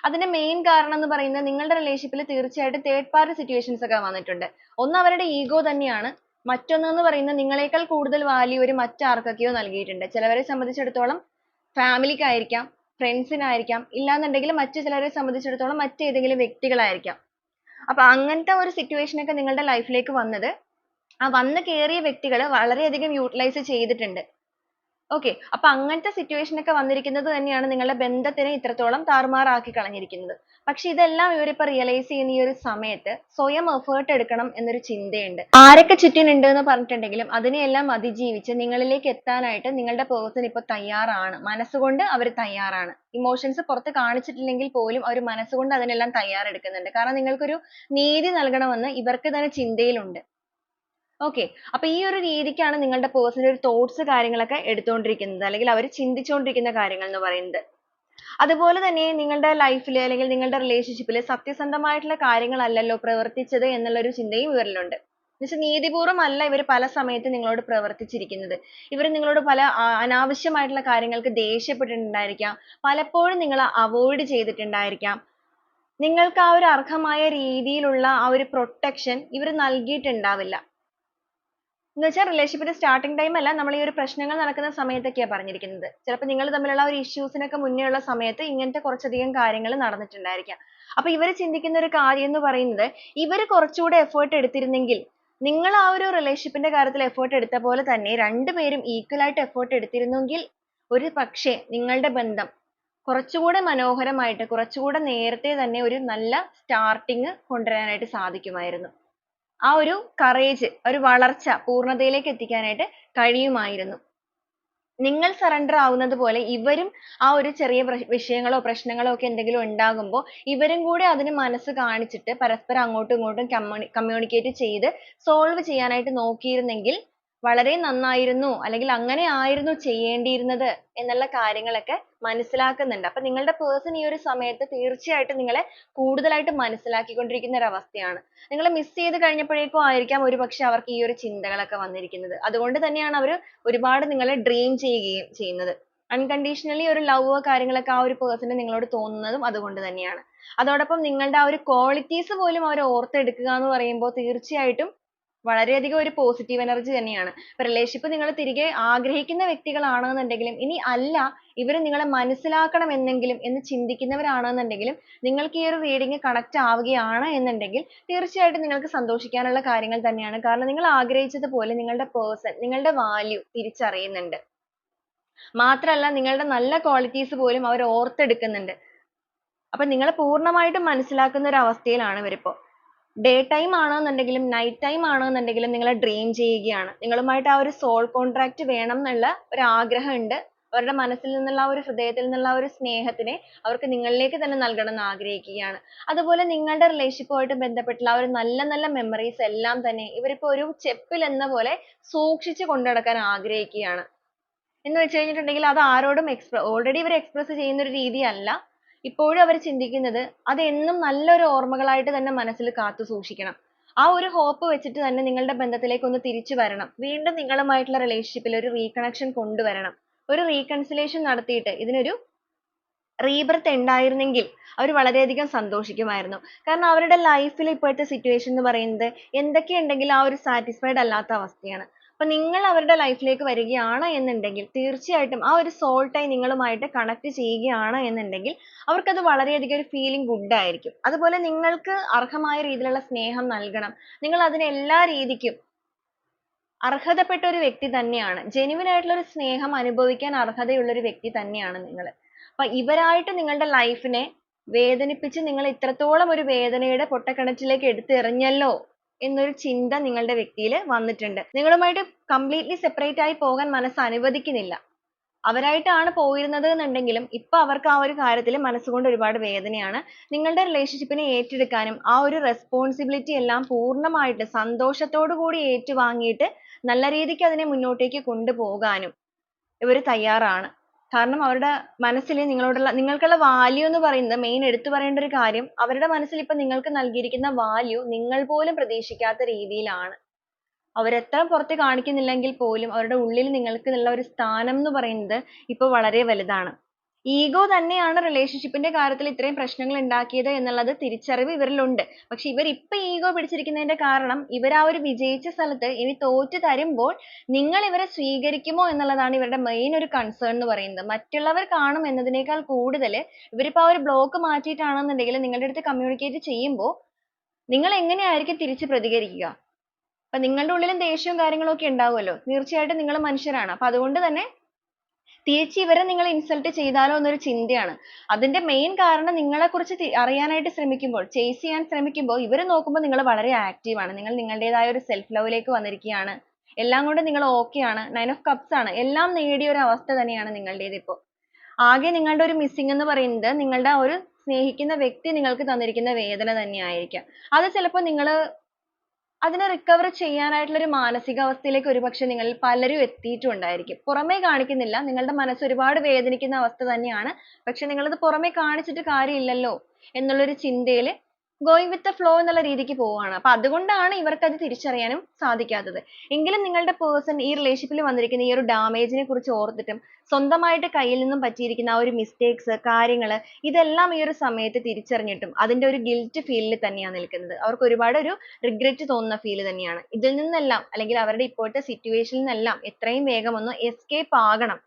അതിന്റെ മെയിൻ കാരണം എന്ന് പറയുന്നത് നിങ്ങളുടെ റിലേഷൻഷിപ്പിൽ തീർച്ചയായിട്ടും തേർഡ് പാർട്ടി സിറ്റുവേഷൻസ് ഒക്കെ വന്നിട്ടുണ്ട്. ഒന്ന് അവരുടെ ഈഗോ തന്നെയാണ്. മറ്റൊന്ന് എന്ന് പറയുന്നത് നിങ്ങളെക്കാൾ കൂടുതൽ വാല്യൂ ഒരു മറ്റാർക്കൊക്കെയോ നൽകിയിട്ടുണ്ട്. ചിലവരെ സംബന്ധിച്ചിടത്തോളം ഫാമിലിക്കായിരിക്കാം, ഫ്രണ്ട്സിനായിരിക്കാം, ഇല്ലാന്നുണ്ടെങ്കിൽ മറ്റു ചിലരെ സംബന്ധിച്ചിടത്തോളം മറ്റേതെങ്കിലും വ്യക്തികളായിരിക്കാം. അപ്പൊ അങ്ങനത്തെ ഒരു സിറ്റുവേഷൻ ഒക്കെ നിങ്ങളുടെ ലൈഫിലേക്ക് വന്നത് ആ വന്നു കയറിയ വ്യക്തികൾ വളരെയധികം യൂട്ടിലൈസ് ചെയ്തിട്ടുണ്ട്. ഓക്കെ, അപ്പൊ അങ്ങനത്തെ സിറ്റുവേഷൻ ഒക്കെ വന്നിരിക്കുന്നത് തന്നെയാണ് നിങ്ങളുടെ ബന്ധത്തിനെ ഇത്രത്തോളം താറുമാറാക്കി കളഞ്ഞിരിക്കുന്നത്. പക്ഷെ ഇതെല്ലാം ഇവരിപ്പോ റിയലൈസ് ചെയ്യുന്ന ഈ ഒരു സമയത്ത് സ്വയം എഫേർട്ട് എടുക്കണം എന്നൊരു ചിന്തയുണ്ട്. ആരൊക്കെ ചുറ്റിനുണ്ട് എന്ന് പറഞ്ഞിട്ടുണ്ടെങ്കിലും അതിനെയെല്ലാം അതിജീവിച്ച് നിങ്ങളിലേക്ക് എത്താനായിട്ട് നിങ്ങളുടെ പേഴ്സൺ ഇപ്പൊ തയ്യാറാണ്. മനസ്സുകൊണ്ട് അവർ തയ്യാറാണ്. ഇമോഷൻസ് പുറത്ത് കാണിച്ചിട്ടില്ലെങ്കിൽ പോലും അവർ മനസ്സുകൊണ്ട് അതിനെല്ലാം തയ്യാറെടുക്കുന്നുണ്ട്. കാരണം നിങ്ങൾക്കൊരു നീതി നൽകണമെന്ന് ഇവർക്ക് തന്നെ ചിന്തയിലുണ്ട്. ഓക്കെ, അപ്പൊ ഈ ഒരു രീതിക്കാണ് നിങ്ങളുടെ പേഴ്സണൽ ഒരു തോട്ട്സ് കാര്യങ്ങളൊക്കെ എടുത്തുകൊണ്ടിരിക്കുന്നത്, അല്ലെങ്കിൽ അവർ ചിന്തിച്ചുകൊണ്ടിരിക്കുന്ന കാര്യങ്ങൾ എന്ന് പറയുന്നത്. അതുപോലെ തന്നെ നിങ്ങളുടെ ലൈഫിൽ അല്ലെങ്കിൽ നിങ്ങളുടെ റിലേഷൻഷിപ്പിൽ സത്യസന്ധമായിട്ടുള്ള കാര്യങ്ങളല്ലല്ലോ പ്രവർത്തിച്ചത് എന്നുള്ള ഒരു ചിന്തയും ഇവരിലുണ്ട്. എന്നുവെച്ചാൽ നീതിപൂർവം അല്ല ഇവർ പല സമയത്ത് നിങ്ങളോട് പ്രവർത്തിച്ചിരിക്കുന്നത്. ഇവർ നിങ്ങളോട് പല അനാവശ്യമായിട്ടുള്ള കാര്യങ്ങൾക്ക് ദേഷ്യപ്പെട്ടിട്ടുണ്ടായിരിക്കാം. പലപ്പോഴും നിങ്ങളെ അവോയ്ഡ് ചെയ്തിട്ടുണ്ടായിരിക്കാം. നിങ്ങൾക്ക് ആ ഒരു അർഹമായ രീതിയിലുള്ള ആ ഒരു പ്രൊട്ടക്ഷൻ ഇവർ നൽകിയിട്ടുണ്ടാവില്ല. എന്ന് വെച്ചാൽ റിലേഷൻഷിപ്പിന്റെ സ്റ്റാർട്ടിംഗ് ടൈം അല്ല, നമ്മൾ ഈ ഒരു പ്രശ്നങ്ങൾ നടക്കുന്ന സമയത്തൊക്കെയാ പറഞ്ഞിരിക്കുന്നത്. ചിലപ്പോൾ നിങ്ങൾ തമ്മിലുള്ള ഒരു ഇഷ്യൂസിനൊക്കെ മുന്നേ ഉള്ള സമയത്ത് ഇങ്ങനത്തെ കുറച്ചധികം കാര്യങ്ങൾ നടന്നിട്ടുണ്ടായിരിക്കാം. അപ്പൊ ഇവർ ചിന്തിക്കുന്ന ഒരു കാര്യം എന്ന് പറയുന്നത്, ഇവർ കുറച്ചുകൂടെ എഫേർട്ട് എടുത്തിരുന്നെങ്കിൽ, നിങ്ങൾ ആ ഒരു റിലേഷൻഷിപ്പിന്റെ കാര്യത്തിൽ എഫേർട്ട് എടുത്ത പോലെ തന്നെ രണ്ടുപേരും ഈക്വൽ ആയിട്ട് എഫേർട്ട് എടുത്തിരുന്നെങ്കിൽ ഒരു പക്ഷേ നിങ്ങളുടെ ബന്ധം കുറച്ചുകൂടെ മനോഹരമായിട്ട് കുറച്ചുകൂടെ നേരത്തെ തന്നെ ഒരു നല്ല സ്റ്റാർട്ടിങ് കൊണ്ടുവരാനായിട്ട് സാധിക്കുമായിരുന്നു. ആ ഒരു courage, ഒരു വളർച്ച പൂർണ്ണതയിലേക്ക് എത്തിക്കാനായിട്ട് കഴിയുമായിരുന്നു. നിങ്ങൾ surrender ആവുന്നത് പോലെ ഇവരും ആ ഒരു ചെറിയ വിഷയങ്ങളോ പ്രശ്നങ്ങളോ ഒക്കെ എന്തെങ്കിലും ഉണ്ടാകുമ്പോൾ ഇവരും കൂടി അതിന് മനസ്സ് കാണിച്ചിട്ട് പരസ്പരം അങ്ങോട്ടും ഇങ്ങോട്ടും communicate ചെയ്ത് solve ചെയ്യാനായിട്ട് നോക്കിയിരുന്നെങ്കിൽ വളരെ നന്നായിരുന്നു, അല്ലെങ്കിൽ അങ്ങനെ ആയിരുന്നു ചെയ്യേണ്ടിയിരുന്നത് എന്നുള്ള കാര്യങ്ങളൊക്കെ മനസ്സിലാക്കുന്നുണ്ട്. അപ്പൊ നിങ്ങളുടെ person ഈ ഒരു സമയത്ത് തീർച്ചയായിട്ടും നിങ്ങളെ കൂടുതലായിട്ട് മനസ്സിലാക്കിക്കൊണ്ടിരിക്കുന്ന ഒരു അവസ്ഥയാണ്. നിങ്ങളെ miss ചെയ്ത് കഴിഞ്ഞപ്പോഴേക്കും ആയിരിക്കാം ഒരുപക്ഷെ അവർക്ക് ഈ ഒരു ചിന്തകളൊക്കെ വന്നിരിക്കുന്നത്. അതുകൊണ്ട് തന്നെയാണ് അവർ ഒരുപാട് നിങ്ങളെ dream ചെയ്യുന്നത്. unconditionally ഒരു love കാര്യങ്ങളൊക്കെ ആ ഒരു person ന് നിങ്ങളോട് തോന്നുന്നതും അതുകൊണ്ട് തന്നെയാണ്. അതോടൊപ്പം നിങ്ങളുടെ ആ ഒരു qualities പോലും അവർ ഓർത്തെടുക്കുക എന്ന് പറയുമ്പോൾ തീർച്ചയായിട്ടും വളരെയധികം ഒരു പോസിറ്റീവ് എനർജി തന്നെയാണ്. ഇപ്പൊ റിലേഷൻഷിപ്പ് നിങ്ങൾ തിരികെ ആഗ്രഹിക്കുന്ന വ്യക്തികളാണെന്നുണ്ടെങ്കിലും ഇനി അല്ല ഇവർ നിങ്ങളെ മനസ്സിലാക്കണം എന്നെങ്കിലും എന്ന് ചിന്തിക്കുന്നവരാണെന്നുണ്ടെങ്കിലും നിങ്ങൾക്ക് ഈ ഒരു റീഡിംഗ് കണക്ട് ആവുകയാണ് എന്നുണ്ടെങ്കിൽ തീർച്ചയായിട്ടും നിങ്ങൾക്ക് സന്തോഷിക്കാനുള്ള കാര്യങ്ങൾ തന്നെയാണ്. കാരണം നിങ്ങൾ ആഗ്രഹിച്ചതുപോലെ നിങ്ങളുടെ പേഴ്സൺ നിങ്ങളുടെ വാല്യൂ തിരിച്ചറിയുന്നുണ്ട്. മാത്രമല്ല നിങ്ങളുടെ നല്ല ക്വാളിറ്റീസ് പോലും അവർ ഓർത്തെടുക്കുന്നുണ്ട്. അപ്പൊ നിങ്ങളെ പൂർണ്ണമായിട്ടും മനസ്സിലാക്കുന്ന ഒരു അവസ്ഥയിലാണ് ഇവരിപ്പോ. ഡേ ടൈം ആണെന്നുണ്ടെങ്കിലും നൈറ്റ് ടൈം ആണെന്നുണ്ടെങ്കിലും നിങ്ങളെ ഡ്രീം ചെയ്യുകയാണ്. നിങ്ങളുമായിട്ട് ആ ഒരു സോൾ കോൺട്രാക്ട് വേണം എന്നുള്ള ഒരു ആഗ്രഹം ഉണ്ട്. അവരുടെ മനസ്സിൽ നിന്നുള്ള ആ ഒരു ഹൃദയത്തിൽ നിന്നുള്ള ആ ഒരു സ്നേഹത്തിനെ അവർക്ക് നിങ്ങളിലേക്ക് തന്നെ നൽകണം എന്ന് ആഗ്രഹിക്കുകയാണ്. അതുപോലെ നിങ്ങളുടെ റിലേഷൻഷിപ്പുമായിട്ട് ബന്ധപ്പെട്ടുള്ള ആ ഒരു നല്ല നല്ല മെമ്മറീസ് എല്ലാം തന്നെ ഇവരിപ്പോ ഒരു ചെപ്പിൽ എന്ന പോലെ സൂക്ഷിച്ചു കൊണ്ടുനടക്കാൻ ആഗ്രഹിക്കുകയാണ്. എന്ന് വെച്ച് കഴിഞ്ഞിട്ടുണ്ടെങ്കിൽ അത് ആരോടും already ഇവർ എക്സ്പ്രസ് ചെയ്യുന്ന ഒരു രീതിയല്ല. ഇപ്പോഴും അവർ ചിന്തിക്കുന്നത് അത് എന്നും നല്ലൊരു ഓർമ്മകളായിട്ട് തന്നെ മനസ്സിൽ കാത്തു സൂക്ഷിക്കണം. ആ ഒരു ഹോപ്പ് വെച്ചിട്ട് തന്നെ നിങ്ങളുടെ ബന്ധത്തിലേക്ക് ഒന്ന് തിരിച്ചു വരണം. വീണ്ടും നിങ്ങളുമായിട്ടുള്ള റിലേഷൻഷിപ്പിൽ ഒരു റീകണക്ഷൻ കൊണ്ടുവരണം. ഒരു റീകൺസിലേഷൻ നടത്തിയിട്ട് ഇതിനൊരു റീബർത്ത് ഉണ്ടായിരുന്നെങ്കിൽ അവർ വളരെയധികം സന്തോഷിക്കുമായിരുന്നു. കാരണം അവരുടെ ലൈഫിൽ ഇപ്പോഴത്തെ സിറ്റുവേഷൻ എന്ന് പറയുന്നത് എന്തൊക്കെയുണ്ടെങ്കിലും ആ ഒരു സാറ്റിസ്ഫൈഡ് അല്ലാത്ത അവസ്ഥയാണ്. അപ്പൊ നിങ്ങൾ അവരുടെ ലൈഫിലേക്ക് വരികയാണ് എന്നുണ്ടെങ്കിൽ തീർച്ചയായിട്ടും ആ ഒരു സോൾ ടൈ നിങ്ങളുമായിട്ട് കണക്ട് ചെയ്യുകയാണ് എന്നുണ്ടെങ്കിൽ അവർക്കത് വളരെയധികം ഒരു ഫീലിംഗ് ഗുഡ് ആയിരിക്കും. അതുപോലെ നിങ്ങൾക്ക് അർഹമായ രീതിയിലുള്ള സ്നേഹം നൽകണം. നിങ്ങൾ അതിന് എല്ലാ രീതിക്കും അർഹതപ്പെട്ട ഒരു വ്യക്തി തന്നെയാണ്. ജെന്യുവിൻ ആയിട്ടുള്ള ഒരു സ്നേഹം അനുഭവിക്കാൻ അർഹതയുള്ള ഒരു വ്യക്തി തന്നെയാണ് നിങ്ങൾ. അപ്പൊ ഇവരായിട്ട് നിങ്ങളുടെ ലൈഫിനെ വേദനിപ്പിച്ച് നിങ്ങൾ ഇത്രത്തോളം ഒരു വേദനയുടെ പൊട്ടക്കിണറ്റിലേക്ക് എടുത്തെറിഞ്ഞല്ലോ എന്നൊരു ചിന്ത നിങ്ങളുടെ വ്യക്തിയിൽ വന്നിട്ടുണ്ട്. നിങ്ങളുമായിട്ട് completely separate ആയി പോകാൻ മനസ്സ് അനുവദിക്കുന്നില്ല. അവരായിട്ടാണ് പോയിരുന്നത് എന്നുണ്ടെങ്കിലും ഇപ്പൊ അവർക്ക് ആ ഒരു കാര്യത്തിൽ മനസ്സുകൊണ്ട് ഒരുപാട് വേദനയാണ്. നിങ്ങളുടെ റിലേഷൻഷിപ്പിനെ ഏറ്റെടുക്കാനും ആ ഒരു റെസ്പോൺസിബിലിറ്റി എല്ലാം പൂർണ്ണമായിട്ട് സന്തോഷത്തോടു കൂടി ഏറ്റുവാങ്ങിയിട്ട് നല്ല രീതിക്ക് അതിനെ മുന്നോട്ടേക്ക് കൊണ്ടുപോകാനും ഇവർ തയ്യാറാണ്. കാരണം അവരുടെ മനസ്സിൽ നിങ്ങൾക്കുള്ള വാല്യൂ എന്ന് പറയുന്നത് മെയിൻ എടുത്തു പറയേണ്ട ഒരു കാര്യം, അവരുടെ മനസ്സിൽ ഇപ്പൊ നിങ്ങൾക്ക് നൽകിയിരിക്കുന്ന വാല്യൂ നിങ്ങൾ പോലും പ്രതീക്ഷിക്കാത്ത രീതിയിലാണ്. അവരെത്ര പുറത്ത് കാണിക്കുന്നില്ലെങ്കിൽ പോലും അവരുടെ ഉള്ളിൽ നിങ്ങൾക്കുള്ള ഒരു സ്ഥാനം എന്ന് പറയുന്നത് ഇപ്പൊ വളരെ വലുതാണ്. ഈഗോ തന്നെയാണ് റിലേഷൻഷിപ്പിന്റെ കാര്യത്തിൽ ഇത്രയും പ്രശ്നങ്ങൾ ഉണ്ടാക്കിയത് എന്നുള്ളത് തിരിച്ചറിവ് ഇവരിലുണ്ട്. പക്ഷെ ഇവർ ഇപ്പൊ ഈഗോ പിടിച്ചിരിക്കുന്നതിന്റെ കാരണം ഇവർ ആ ഒരു വിജയിച്ച സ്ഥലത്ത് ഇനി തോറ്റു തരുമ്പോൾ നിങ്ങൾ ഇവരെ സ്വീകരിക്കുമോ എന്നുള്ളതാണ് ഇവരുടെ മെയിൻ ഒരു കൺസേൺ എന്ന് പറയുന്നത്. മറ്റുള്ളവർ കാണും എന്നതിനേക്കാൾ കൂടുതൽ ഇവരിപ്പോ ആ ഒരു ബ്ലോക്ക് മാറ്റിയിട്ടാണെന്നുണ്ടെങ്കിൽ നിങ്ങളുടെ അടുത്ത് കമ്മ്യൂണിക്കേറ്റ് ചെയ്യുമ്പോൾ നിങ്ങൾ എങ്ങനെയായിരിക്കും തിരിച്ച് പ്രതികരിക്കുക? അപ്പൊ നിങ്ങളുടെ ഉള്ളിലും ദേഷ്യവും കാര്യങ്ങളും ഒക്കെ ഉണ്ടാവുമല്ലോ. തീർച്ചയായിട്ടും നിങ്ങൾ മനുഷ്യരാണ്. അപ്പൊ അതുകൊണ്ട് തന്നെ തിരിച്ച് ഇവരെ നിങ്ങൾ ഇൻസൾട്ട് ചെയ്താലോ എന്നൊരു ചിന്തയാണ്. അതിന്റെ മെയിൻ കാരണം നിങ്ങളെക്കുറിച്ച് അറിയാനായിട്ട് ശ്രമിക്കുമ്പോൾ ചേസ് ചെയ്യാൻ ശ്രമിക്കുമ്പോൾ ഇവർ നോക്കുമ്പോൾ നിങ്ങൾ വളരെ ആക്റ്റീവ് ആണ്. നിങ്ങൾ നിങ്ങളുടേതായ ഒരു സെൽഫ് ലവിലേക്ക് വന്നിരിക്കുകയാണ്. എല്ലാം കൊണ്ടും നിങ്ങൾ okay ആണ്. 9 of cups ആണ്. എല്ലാം നേടിയ ഒരു അവസ്ഥ തന്നെയാണ് നിങ്ങളുടേത് ഇപ്പോൾ. ആകെ നിങ്ങളുടെ ഒരു മിസ്സിംഗ് എന്ന് പറയുന്നത് നിങ്ങളുടെ ആ ഒരു സ്നേഹിക്കുന്ന വ്യക്തി നിങ്ങൾക്ക് തന്നിരിക്കുന്ന വേദന തന്നെയായിരിക്കാം. അത് ചിലപ്പോൾ നിങ്ങൾ അതിനെ റിക്കവർ ചെയ്യാനായിട്ടുള്ള ഒരു മാനസികാവസ്ഥയിലേക്ക് ഒരുപക്ഷെ നിങ്ങളിൽ പലരും എത്തിയിട്ടുണ്ടായിരിക്കും. പുറമേ കാണിക്കുന്നില്ല. നിങ്ങളുടെ മനസ്സ് ഒരുപാട് വേദനിക്കുന്ന അവസ്ഥ തന്നെയാണ്. പക്ഷെ നിങ്ങളത് പുറമേ കാണിച്ചിട്ട് കാര്യമില്ലല്ലോ എന്നുള്ളൊരു ചിന്തയിൽ ഗോയിങ് വിത്ത് ദ ഫ്ലോ എന്നുള്ള രീതിക്ക് പോവുകയാണ്. അപ്പൊ അതുകൊണ്ടാണ് ഇവർക്ക് അത് തിരിച്ചറിയാനും സാധിക്കാത്തത്. എങ്കിലും നിങ്ങളുടെ പേഴ്സൺ ഈ റിലേഷൻഷിപ്പിൽ വന്നിരിക്കുന്ന ഈ ഒരു ഡാമേജിനെ കുറിച്ച് ഓർത്തിട്ടും സ്വന്തമായിട്ട് കയ്യിൽ നിന്നും പറ്റിയിരിക്കുന്ന ആ ഒരു മിസ്റ്റേക്സ്, കാര്യങ്ങള് ഇതെല്ലാം ഈ ഒരു സമയത്ത് തിരിച്ചറിഞ്ഞിട്ടും അതിന്റെ ഒരു ഗിൽറ്റ് ഫീലിൽ തന്നെയാണ് നിൽക്കുന്നത്. അവർക്ക് ഒരുപാട് ഒരു റിഗ്രറ്റ് തോന്നുന്ന ഫീൽ തന്നെയാണ്. ഇതിൽ നിന്നെല്ലാം അല്ലെങ്കിൽ അവരുടെ ഇപ്പോഴത്തെ സിറ്റുവേഷനിൽ നിന്നെല്ലാം എത്രയും വേഗം ഒന്ന് എസ്കേപ്പ് ആകണം.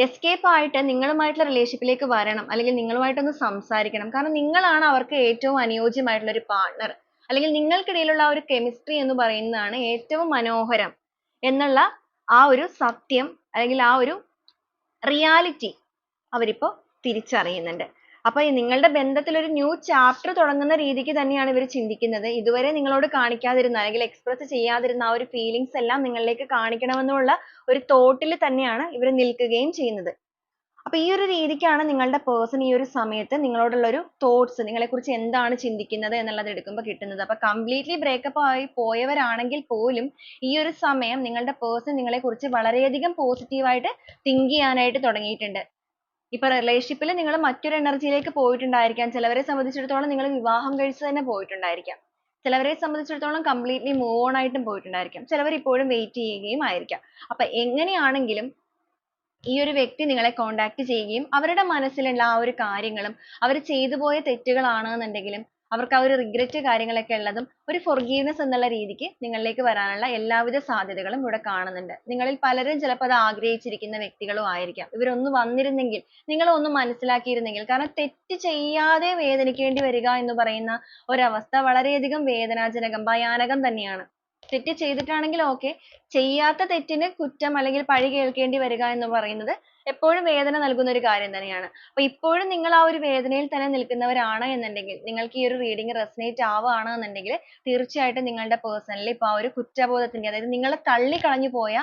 എസ്കേപ്പ് ആയിട്ട് നിങ്ങളുമായിട്ടുള്ള റിലേഷൻഷിപ്പിലേക്ക് വരണം, അല്ലെങ്കിൽ നിങ്ങളുമായിട്ടൊന്ന് സംസാരിക്കണം. കാരണം നിങ്ങളാണ് അവർക്ക് ഏറ്റവും അനുയോജ്യമായിട്ടുള്ള ഒരു പാർട്ണർ, അല്ലെങ്കിൽ നിങ്ങൾക്കിടയിലുള്ള ആ ഒരു കെമിസ്ട്രി എന്ന് പറയുന്നതാണ് ഏറ്റവും മനോഹരം എന്നുള്ള ആ ഒരു സത്യം, അല്ലെങ്കിൽ ആ ഒരു റിയാലിറ്റി അവരിപ്പോ തിരിച്ചറിയുന്നുണ്ട്. അപ്പൊ നിങ്ങളുടെ ബന്ധത്തിൽ ഒരു ന്യൂ ചാപ്റ്റർ തുടങ്ങുന്ന രീതിക്ക് തന്നെയാണ് ഇവർ ചിന്തിക്കുന്നത്. ഇതുവരെ നിങ്ങളോട് കാണിക്കാതിരുന്ന അല്ലെങ്കിൽ എക്സ്പ്രസ് ചെയ്യാതിരുന്ന ആ ഒരു ഫീലിങ്സ് എല്ലാം നിങ്ങളിലേക്ക് കാണിക്കണമെന്നുള്ള ഒരു തോട്ടിൽ തന്നെയാണ് ഇവർ നിൽക്കുകയും ചെയ്യുന്നത്. അപ്പൊ ഈ ഒരു രീതിക്കാണ് നിങ്ങളുടെ പേഴ്സൺ ഈ ഒരു സമയത്ത് നിങ്ങളോടുള്ള ഒരു തോട്ട്സ്, നിങ്ങളെക്കുറിച്ച് എന്താണ് ചിന്തിക്കുന്നത് എന്നുള്ളത് എടുക്കുമ്പോൾ കിട്ടുന്നത്. അപ്പൊ കംപ്ലീറ്റ്ലി ബ്രേക്കപ്പ് ആയി പോയവരാണെങ്കിൽ പോലും ഈ ഒരു സമയം നിങ്ങളുടെ പേഴ്സൺ നിങ്ങളെക്കുറിച്ച് വളരെയധികം പോസിറ്റീവായിട്ട് തിങ്ക് ചെയ്യാനായിട്ട് തുടങ്ങിയിട്ടുണ്ട്. ഇപ്പൊ റിലേഷൻഷിപ്പിൽ നിങ്ങൾ മറ്റൊരു എനർജിയിലേക്ക് പോയിട്ടുണ്ടായിരിക്കാം. ചിലവരെ സംബന്ധിച്ചിടത്തോളം നിങ്ങൾ വിവാഹം കഴിച്ച് തന്നെ പോയിട്ടുണ്ടായിരിക്കാം. ചിലവരെ സംബന്ധിച്ചിടത്തോളം കംപ്ലീറ്റ്ലി മൂവ് ഓൺ ആയിട്ടും പോയിട്ടുണ്ടായിരിക്കാം. ചിലവർ ഇപ്പോഴും വെയിറ്റ് ചെയ്യുകയും ആയിരിക്കാം. അപ്പൊ എങ്ങനെയാണെങ്കിലും ഈ ഒരു വ്യക്തി നിങ്ങളെ കോണ്ടാക്ട് ചെയ്യുകയും അവരുടെ മനസ്സിലുള്ള ആ ഒരു കാര്യങ്ങളും അവർ ചെയ്തു പോയ തെറ്റുകളാണെന്നുണ്ടെങ്കിലും അവർക്ക് ആ ഒരു റിഗ്രറ്റ് കാര്യങ്ങളൊക്കെ ഉള്ളതും ഒരു forgiveness എന്നുള്ള രീതിക്ക് നിങ്ങളിലേക്ക് വരാനുള്ള എല്ലാവിധ സാധ്യതകളും ഇവിടെ കാണുന്നുണ്ട്. നിങ്ങളിൽ പലരും ചിലപ്പോൾ അത് ആഗ്രഹിച്ചിരിക്കുന്ന വ്യക്തികളും ആയിരിക്കാം. ഇവരൊന്ന് വന്നിരുന്നെങ്കിൽ, നിങ്ങൾ ഒന്ന് മനസ്സിലാക്കിയിരുന്നെങ്കിൽ. കാരണം തെറ്റ് ചെയ്യാതെ വേദനിക്കേണ്ടി വരിക എന്ന് പറയുന്ന ഒരവസ്ഥ വളരെയധികം വേദനാജനകം, ഭയാനകം തന്നെയാണ്. തെറ്റ് ചെയ്തിട്ടാണെങ്കിൽ okay, ചെയ്യാത്ത തെറ്റിന് കുറ്റം അല്ലെങ്കിൽ പഴി കേൾക്കേണ്ടി വരിക എന്ന് പറയുന്നത് എപ്പോഴും വേദന നൽകുന്ന ഒരു കാര്യം തന്നെയാണ്. അപ്പൊ ഇപ്പോഴും നിങ്ങൾ ആ ഒരു വേദനയിൽ തന്നെ നിൽക്കുന്നവരാണ് എന്നുണ്ടെങ്കിൽ, നിങ്ങൾക്ക് ഈ ഒരു റീഡിംഗ് റെസനേറ്റ് ആവുകയാണ് എന്നുണ്ടെങ്കിൽ തീർച്ചയായിട്ടും നിങ്ങളുടെ പേഴ്സണലിൽ ഇപ്പൊ ആ ഒരു കുറ്റബോധത്തിന്റെ, അതായത് നിങ്ങളെ തള്ളിക്കളഞ്ഞു പോയ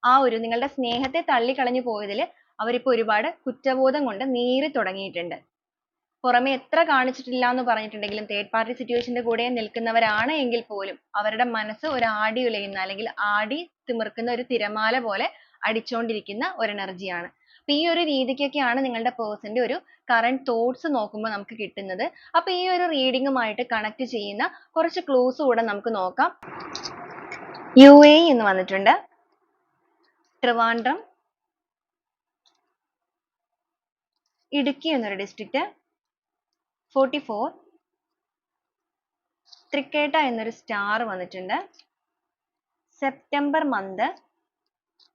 ആ ഒരു നിങ്ങളുടെ സ്നേഹത്തെ തള്ളിക്കളഞ്ഞു പോയതിൽ അവരിപ്പോ ഒരുപാട് കുറ്റബോധം കൊണ്ട് നീറി തുടങ്ങിയിട്ടുണ്ട്. പുറമെ എത്ര കാണിച്ചിട്ടില്ല എന്ന് പറഞ്ഞിട്ടുണ്ടെങ്കിലും തേർഡ് പാർട്ടി സിറ്റുവേഷന്റെ കൂടെ നിൽക്കുന്നവരാണ് എങ്കിൽ പോലും അവരുടെ മനസ്സ് ഒരു ആടി ഉലയുന്ന അല്ലെങ്കിൽ ആടി തിമിർക്കുന്ന ഒരു തിരമാല പോലെ അടിച്ചുകൊണ്ടിരിക്കുന്ന ഒരു എനർജിയാണ്. അപ്പൊ ഈ ഒരു രീതിക്കൊക്കെയാണ് നിങ്ങളുടെ പേഴ്സന്റെ ഒരു കറന്റ് തോട്ട്സ് നോക്കുമ്പോൾ നമുക്ക് കിട്ടുന്നത്. അപ്പൊ ഈ ഒരു റീഡിങ്ങുമായിട്ട് കണക്ട് ചെയ്യുന്ന കുറച്ച് ക്ലൂസ് കൂടെ നമുക്ക് നോക്കാം. UAE എന്ന് വന്നിട്ടുണ്ട്, ട്രിവാൻഡ്രം, ഇടുക്കി എന്നൊരു ഡിസ്ട്രിക്റ്റ്, 44, തൃക്കേട്ട എന്നൊരു സ്റ്റാർ വന്നിട്ടുണ്ട്, സെപ്റ്റംബർ മന്ത്,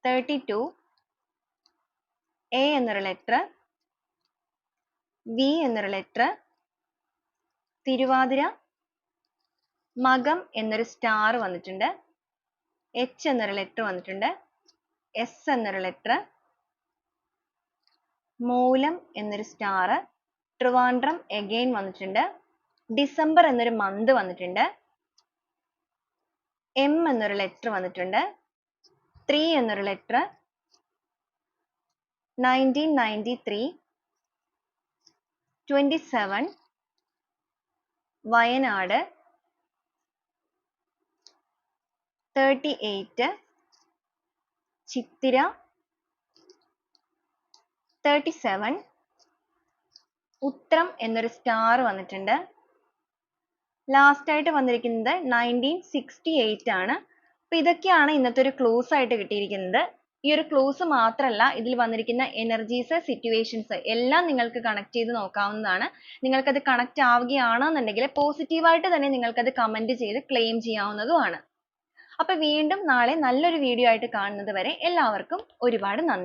32, A എന്നൊരു ലെറ്റർ, V എന്നൊരു ലെറ്റർ, തിരുവാതിര, മകം എന്നൊരു സ്റ്റാർ വന്നിട്ടുണ്ട്, H എന്നൊരു ലെറ്റർ വന്നിട്ടുണ്ട്, S എന്നൊരു ലെറ്റർ, മൂലം എന്നൊരു സ്റ്റാർ, ട്രിവാൻഡ്രം again വന്നിട്ടുണ്ട്, ഡിസംബർ എന്നൊരു മന്ത് വന്നിട്ടുണ്ട്, M എന്നൊരു ലെറ്റർ വന്നിട്ടുണ്ട്, 3 എന്നൊരു ലെറ്റർ, 1993, 27, വയനാട്, 38, ചിത്തിര, 37, ഉത്രം എന്നൊരു സ്റ്റാർ വന്നിട്ടുണ്ട്. ലാസ്റ്റ് ആയിട്ട് വന്നിരിക്കുന്നത് 1968 ആണ്. അപ്പൊ ഇതൊക്കെയാണ് ഇന്നത്തെ ഒരു ക്ലൂസ് ആയിട്ട് കിട്ടിയിരിക്കുന്നത്. ഈ ഒരു ക്ലൂസ് മാത്രമല്ല, ഇതിൽ വന്നിരിക്കുന്ന എനർജീസ്, സിറ്റുവേഷൻസ് എല്ലാം നിങ്ങൾക്ക് കണക്ട് ചെയ്ത് നോക്കാവുന്നതാണ്. നിങ്ങൾക്കത് കണക്ട് ആവുകയാണെന്നുണ്ടെങ്കിൽ പോസിറ്റീവായിട്ട് തന്നെ നിങ്ങൾക്കത് കമന്റ് ചെയ്ത് ക്ലെയിം ചെയ്യാവുന്നതുമാണ്. അപ്പൊ വീണ്ടും നാളെ നല്ലൊരു വീഡിയോ ആയിട്ട് കാണുന്നത് വരെ എല്ലാവർക്കും ഒരുപാട് നന്ദി.